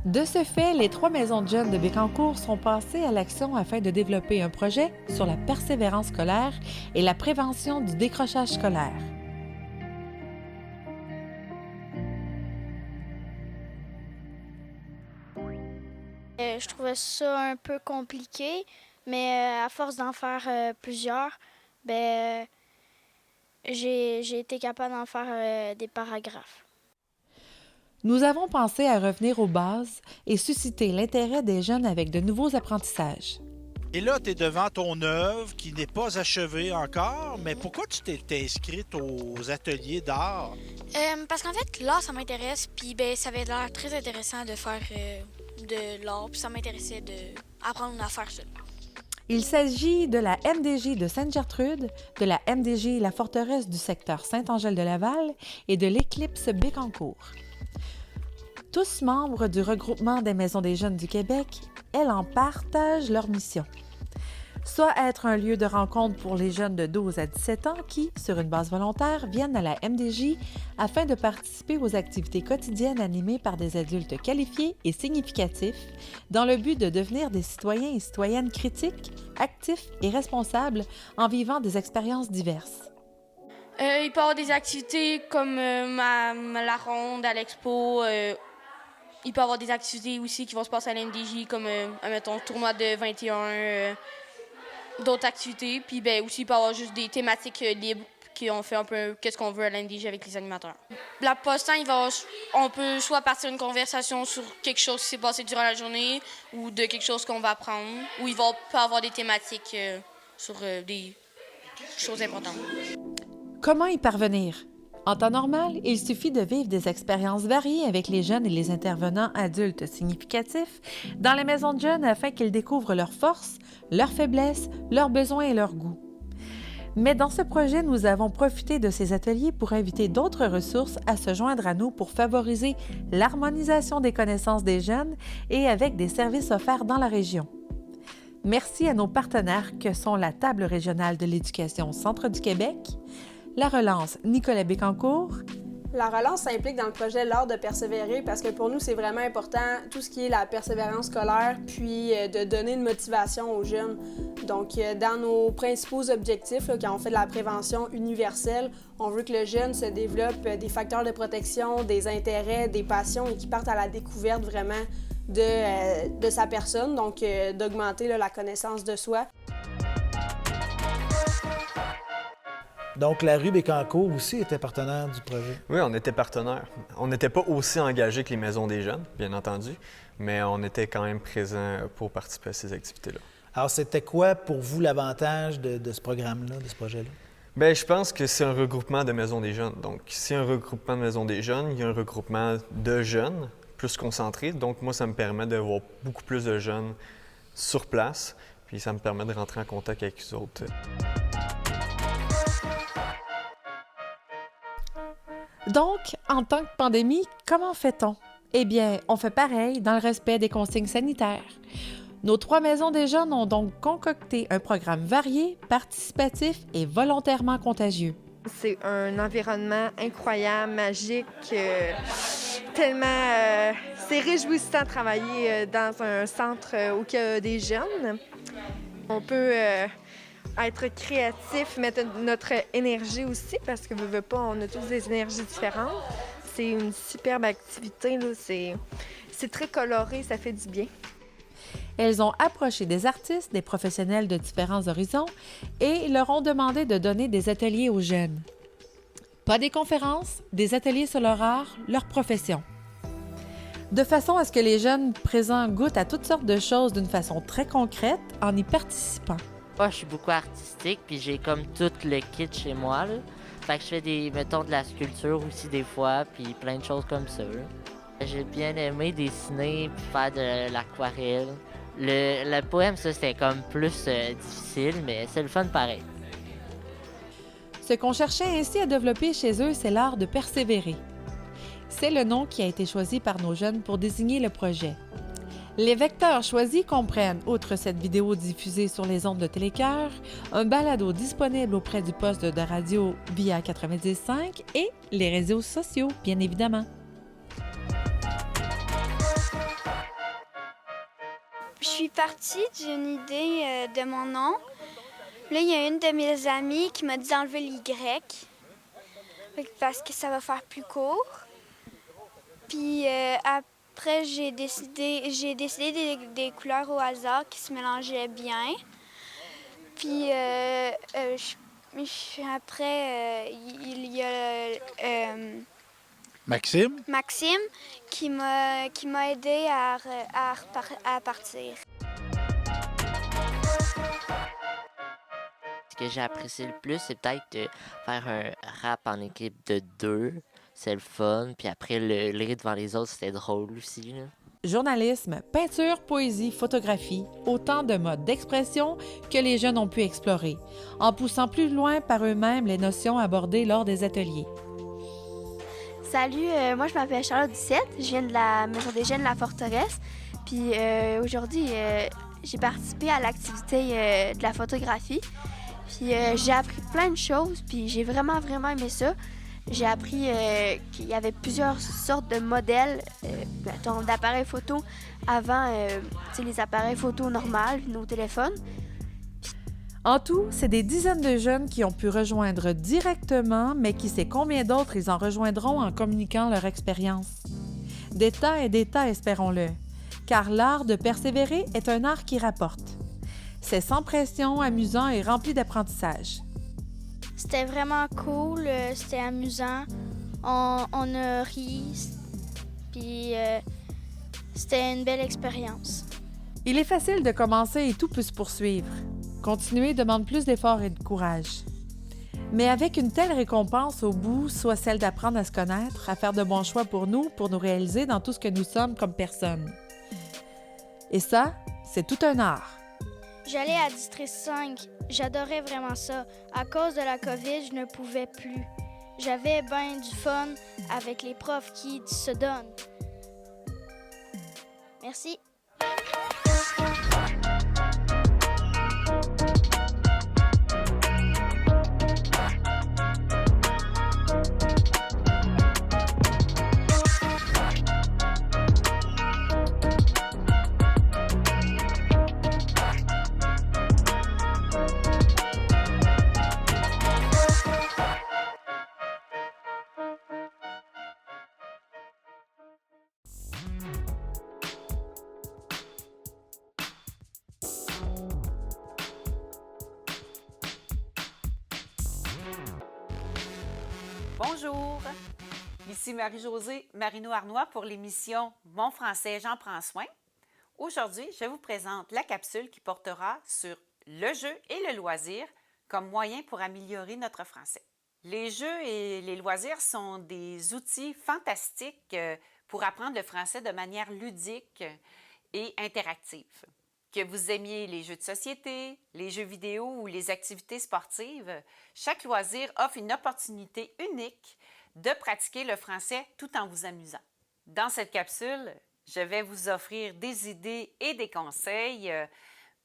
De ce fait, les 3 maisons de jeunes de Bécancour sont passées à l'action afin de développer un projet sur la persévérance scolaire et la prévention du décrochage scolaire. Je trouvais ça un peu compliqué, mais à force d'en faire plusieurs, j'ai été capable d'en faire des paragraphes. Nous avons pensé à revenir aux bases et susciter l'intérêt des jeunes avec de nouveaux apprentissages. Et là, tu es devant ton œuvre qui n'est pas achevée encore, mais pourquoi tu t'es inscrite aux ateliers d'art? Parce qu'en fait, l'art, ça m'intéresse, puis ça avait l'air très intéressant de faire de l'art, puis ça m'intéressait d'apprendre à faire ça. Il s'agit de la MDJ de Sainte-Gertrude, de la MDJ La Forteresse du secteur Saint-Angèle-de-Laval et de l'Éclipse Bécancour. Tous membres du regroupement des Maisons des jeunes du Québec, elles en partagent leur mission. Soit être un lieu de rencontre pour les jeunes de 12 à 17 ans qui, sur une base volontaire, viennent à la MDJ afin de participer aux activités quotidiennes animées par des adultes qualifiés et significatifs dans le but de devenir des citoyens et citoyennes critiques, actifs et responsables en vivant des expériences diverses. Il peut y avoir des activités comme la ronde à l'expo. Il peut y avoir des activités aussi qui vont se passer à l'MDJ comme, mettons, tournoi de 21, d'autres activités. Puis aussi, il peut y avoir juste des thématiques libres qui ont fait un peu qu'est-ce qu'on veut à l'MDJ avec les animateurs. La poste-temps, on peut soit partir une conversation sur quelque chose qui s'est passé durant la journée ou de quelque chose qu'on va apprendre, ou il peut y avoir des thématiques sur des choses importantes. Comment y parvenir? En temps normal, il suffit de vivre des expériences variées avec les jeunes et les intervenants adultes significatifs dans les maisons de jeunes afin qu'ils découvrent leurs forces, leurs faiblesses, leurs besoins et leurs goûts. Mais dans ce projet, nous avons profité de ces ateliers pour inviter d'autres ressources à se joindre à nous pour favoriser l'harmonisation des connaissances des jeunes et avec des services offerts dans la région. Merci à nos partenaires que sont la Table régionale de l'éducation Centre du Québec, la Relance Nicolas Bécancour. La relance s'implique dans le projet L'art de persévérer parce que pour nous, c'est vraiment important tout ce qui est la persévérance scolaire, puis de donner une motivation aux jeunes. Donc, dans nos principaux objectifs, quand on fait de la prévention universelle, on veut que le jeune se développe des facteurs de protection, des intérêts, des passions et qu'il parte à la découverte vraiment de sa personne, donc d'augmenter la connaissance de soi. Donc, la rue Bécancour aussi était partenaire du projet. Oui, on était partenaire. On n'était pas aussi engagés que les Maisons des jeunes, bien entendu, mais on était quand même présents pour participer à ces activités-là. Alors, c'était quoi pour vous l'avantage de ce programme-là, de ce projet-là? Bien, je pense que c'est un regroupement de Maisons des jeunes. Donc, s'il y a un regroupement de Maisons des jeunes, il y a un regroupement de jeunes plus concentré. Donc, moi, ça me permet d'avoir beaucoup plus de jeunes sur place, puis ça me permet de rentrer en contact avec les autres. Donc, en temps de pandémie, comment fait-on? Eh bien, on fait pareil dans le respect des consignes sanitaires. Nos 3 maisons des jeunes ont donc concocté un programme varié, participatif et volontairement contagieux. C'est un environnement incroyable, magique, tellement... c'est réjouissant de travailler dans un centre où il y a des jeunes. On peut être créatif, mettre notre énergie aussi, parce que veut pas, on a tous des énergies différentes. C'est une superbe activité, là. C'est très coloré, ça fait du bien. Elles ont approché des artistes, des professionnels de différents horizons et leur ont demandé de donner des ateliers aux jeunes. Pas des conférences, des ateliers sur leur art, leur profession. De façon à ce que les jeunes présents goûtent à toutes sortes de choses d'une façon très concrète en y participant. Moi, je suis beaucoup artistique, puis j'ai comme tout le kit chez moi, là. Fait que je fais mettons, de la sculpture aussi des fois, puis plein de choses comme ça, là. J'ai bien aimé dessiner, puis faire de l'aquarelle. Le poème, ça, c'était comme plus difficile, mais c'est le fun pareil. Ce qu'on cherchait ainsi à développer chez eux, c'est l'art de persévérer. C'est le nom qui a été choisi par nos jeunes pour désigner le projet. Les vecteurs choisis comprennent, outre cette vidéo diffusée sur les ondes de Télécœur, un balado disponible auprès du poste de radio via 90.5 et les réseaux sociaux, bien évidemment. Je suis partie d'une idée de mon nom. Là, il y a une de mes amies qui m'a dit d'enlever l'Y parce que ça va faire plus court. Puis après, j'ai décidé des couleurs au hasard qui se mélangeaient bien. Puis après, il y a Maxime qui m'a aidé à partir. Ce que j'ai apprécié le plus, c'est peut-être de faire un rap en équipe de 2. C'est le fun. Puis après, le rire devant les autres, c'était drôle aussi, là. Journalisme, peinture, poésie, photographie, autant de modes d'expression que les jeunes ont pu explorer, en poussant plus loin par eux-mêmes les notions abordées lors des ateliers. Salut, moi je m'appelle Charlotte Ducette, je viens de la Maison des jeunes de la Forteresse. Puis aujourd'hui, j'ai participé à l'activité de la photographie. Puis j'ai appris plein de choses, puis j'ai vraiment aimé ça. J'ai appris qu'il y avait plusieurs sortes de modèles d'appareils photo avant les appareils photo normaux, nos téléphones. En tout, c'est des dizaines de jeunes qui ont pu rejoindre directement, mais qui sait combien d'autres ils en rejoindront en communiquant leur expérience. Des tas et des tas, espérons-le, car l'art de persévérer est un art qui rapporte. C'est sans pression, amusant et rempli d'apprentissage. C'était vraiment cool, c'était amusant, on a ri, puis c'était une belle expérience. Il est facile de commencer et tout peut se poursuivre. Continuer demande plus d'efforts et de courage. Mais avec une telle récompense au bout, soit celle d'apprendre à se connaître, à faire de bons choix pour nous réaliser dans tout ce que nous sommes comme personnes. Et ça, c'est tout un art. J'allais à District 5, j'adorais vraiment ça. À cause de la COVID, je ne pouvais plus. J'avais bien du fun avec les profs qui se donnent. Merci. Bonjour, ici Marie-Josée Marino-Arnois pour l'émission Mon français, j'en prends soin. Aujourd'hui, je vous présente la capsule qui portera sur le jeu et le loisir comme moyen pour améliorer notre français. Les jeux et les loisirs sont des outils fantastiques pour apprendre le français de manière ludique et interactive. Que vous aimiez les jeux de société, les jeux vidéo ou les activités sportives, chaque loisir offre une opportunité unique de pratiquer le français tout en vous amusant. Dans cette capsule, je vais vous offrir des idées et des conseils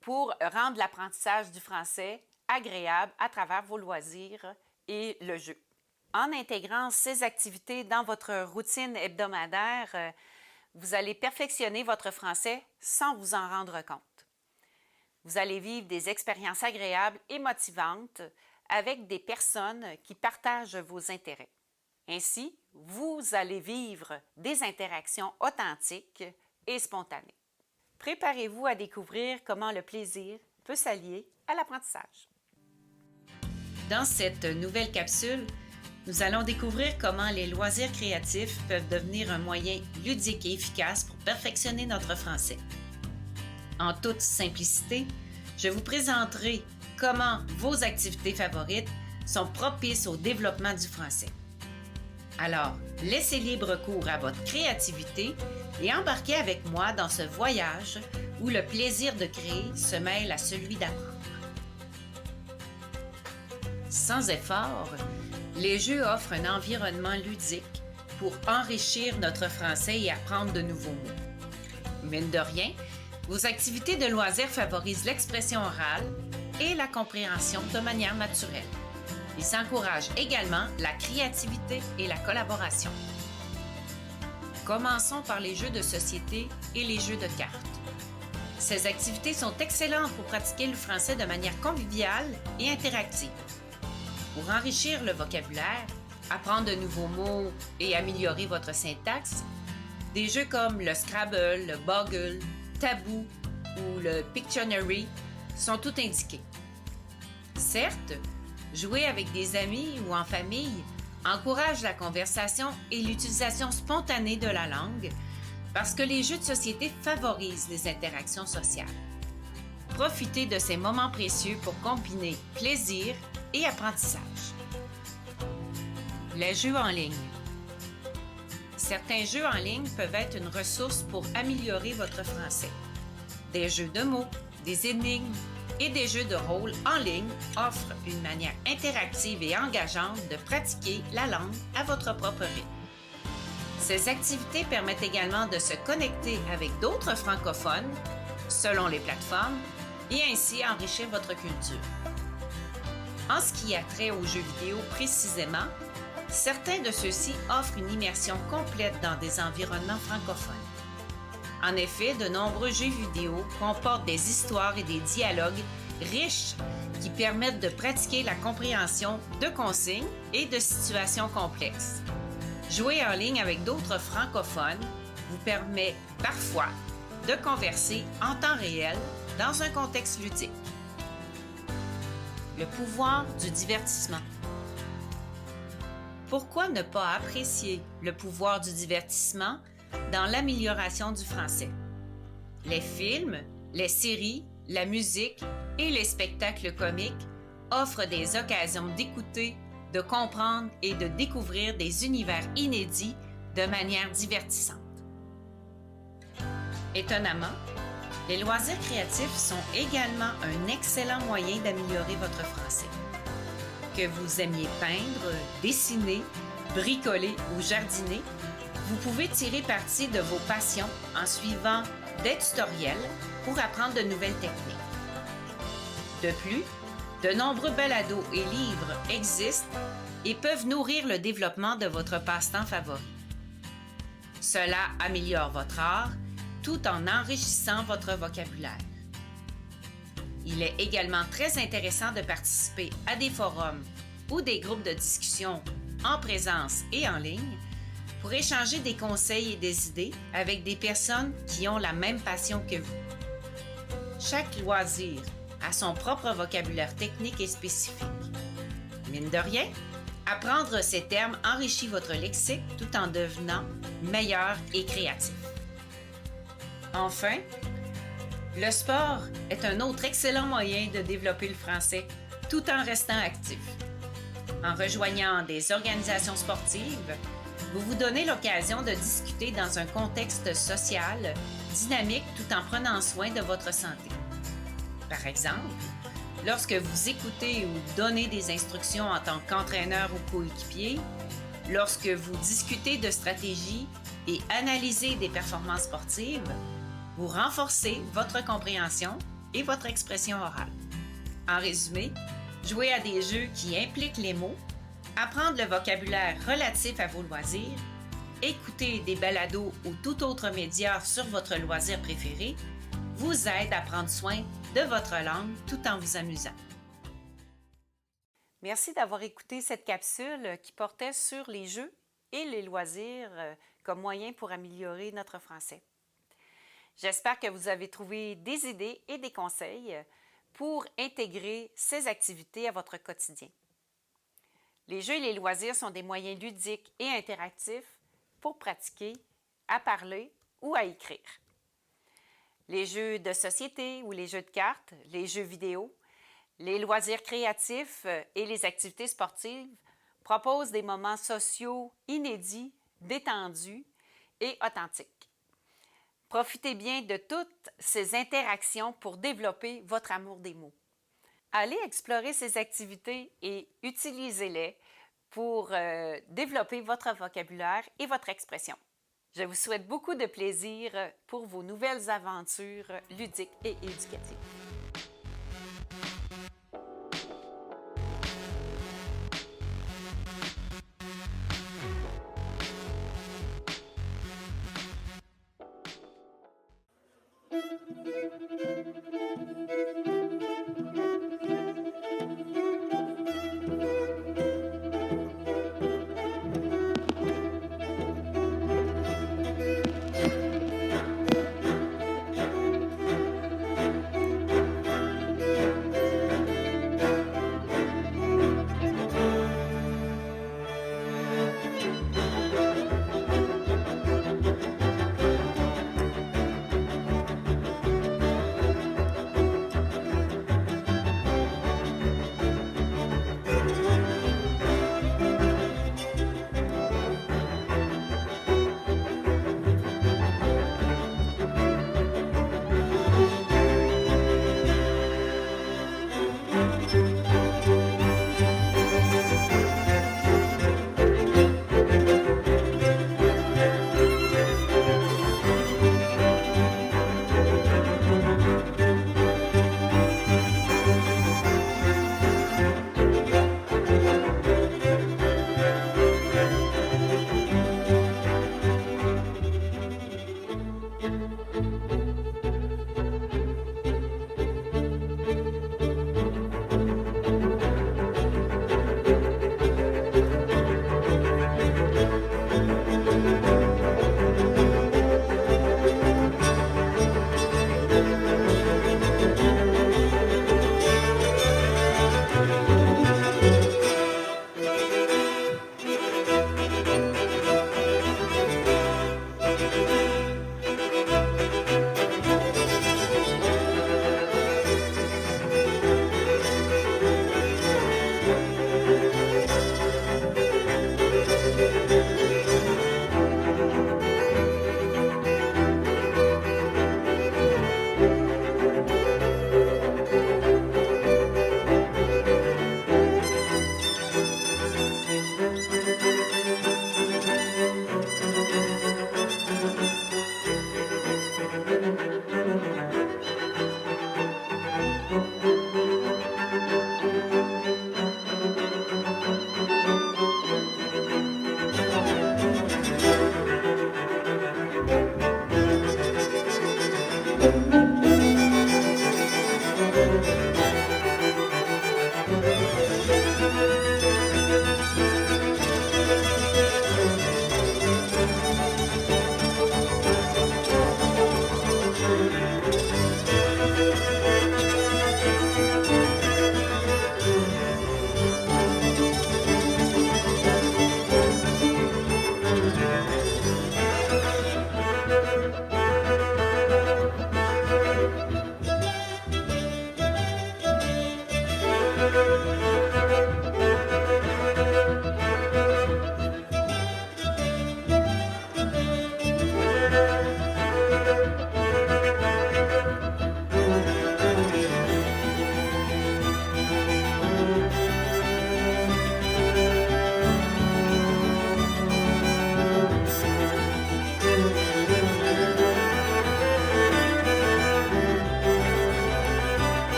pour rendre l'apprentissage du français agréable à travers vos loisirs et le jeu. En intégrant ces activités dans votre routine hebdomadaire, vous allez perfectionner votre français sans vous en rendre compte. Vous allez vivre des expériences agréables et motivantes avec des personnes qui partagent vos intérêts. Ainsi, vous allez vivre des interactions authentiques et spontanées. Préparez-vous à découvrir comment le plaisir peut s'allier à l'apprentissage. Dans cette nouvelle capsule, nous allons découvrir comment les loisirs créatifs peuvent devenir un moyen ludique et efficace pour perfectionner notre français. En toute simplicité, je vous présenterai comment vos activités favorites sont propices au développement du français. Alors, laissez libre cours à votre créativité et embarquez avec moi dans ce voyage où le plaisir de créer se mêle à celui d'apprendre. Sans effort, les jeux offrent un environnement ludique pour enrichir notre français et apprendre de nouveaux mots. Mine de rien, vos activités de loisirs favorisent l'expression orale et la compréhension de manière naturelle. Ils encouragent également la créativité et la collaboration. Commençons par les jeux de société et les jeux de cartes. Ces activités sont excellentes pour pratiquer le français de manière conviviale et interactive. Pour enrichir le vocabulaire, apprendre de nouveaux mots et améliorer votre syntaxe, des jeux comme le Scrabble, le Boggle, Tabou ou le Pictionary sont tout indiqués. Certes, jouer avec des amis ou en famille encourage la conversation et l'utilisation spontanée de la langue parce que les jeux de société favorisent les interactions sociales. Profitez de ces moments précieux pour combiner plaisir et apprentissage. Les jeux en ligne. Certains jeux en ligne peuvent être une ressource pour améliorer votre français. Des jeux de mots, des énigmes et des jeux de rôle en ligne offrent une manière interactive et engageante de pratiquer la langue à votre propre rythme. Ces activités permettent également de se connecter avec d'autres francophones selon les plateformes et ainsi enrichir votre culture. En ce qui a trait aux jeux vidéo précisément, certains de ceux-ci offrent une immersion complète dans des environnements francophones. En effet, de nombreux jeux vidéo comportent des histoires et des dialogues riches qui permettent de pratiquer la compréhension de consignes et de situations complexes. Jouer en ligne avec d'autres francophones vous permet parfois de converser en temps réel dans un contexte ludique. Le pouvoir du divertissement. Pourquoi ne pas apprécier le pouvoir du divertissement dans l'amélioration du français? Les films, les séries, la musique et les spectacles comiques offrent des occasions d'écouter, de comprendre et de découvrir des univers inédits de manière divertissante. Étonnamment, les loisirs créatifs sont également un excellent moyen d'améliorer votre français. Que vous aimiez peindre, dessiner, bricoler ou jardiner, vous pouvez tirer parti de vos passions en suivant des tutoriels pour apprendre de nouvelles techniques. De plus, de nombreux balados et livres existent et peuvent nourrir le développement de votre passe-temps favori. Cela améliore votre art tout en enrichissant votre vocabulaire. Il est également très intéressant de participer à des forums ou des groupes de discussion en présence et en ligne pour échanger des conseils et des idées avec des personnes qui ont la même passion que vous. Chaque loisir a son propre vocabulaire technique et spécifique. Mine de rien, apprendre ces termes enrichit votre lexique tout en devenant meilleur et créatif. Enfin, le sport est un autre excellent moyen de développer le français tout en restant actif. En rejoignant des organisations sportives, vous vous donnez l'occasion de discuter dans un contexte social dynamique tout en prenant soin de votre santé. Par exemple, lorsque vous écoutez ou donnez des instructions en tant qu'entraîneur ou coéquipier, lorsque vous discutez de stratégie et analyser des performances sportives, vous renforcez votre compréhension et votre expression orale. En résumé, jouer à des jeux qui impliquent les mots, apprendre le vocabulaire relatif à vos loisirs, écouter des balados ou tout autre média sur votre loisir préféré vous aide à prendre soin de votre langue tout en vous amusant. Merci d'avoir écouté cette capsule qui portait sur les jeux et les loisirs comme moyen pour améliorer notre français. J'espère que vous avez trouvé des idées et des conseils pour intégrer ces activités à votre quotidien. Les jeux et les loisirs sont des moyens ludiques et interactifs pour pratiquer, à parler ou à écrire. Les jeux de société ou les jeux de cartes, les jeux vidéo, les loisirs créatifs et les activités sportives proposent des moments sociaux inédits, détendus et authentiques. Profitez bien de toutes ces interactions pour développer votre amour des mots. Allez explorer ces activités et utilisez-les pour développer votre vocabulaire et votre expression. Je vous souhaite beaucoup de plaisir pour vos nouvelles aventures ludiques et éducatives.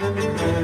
Thank you.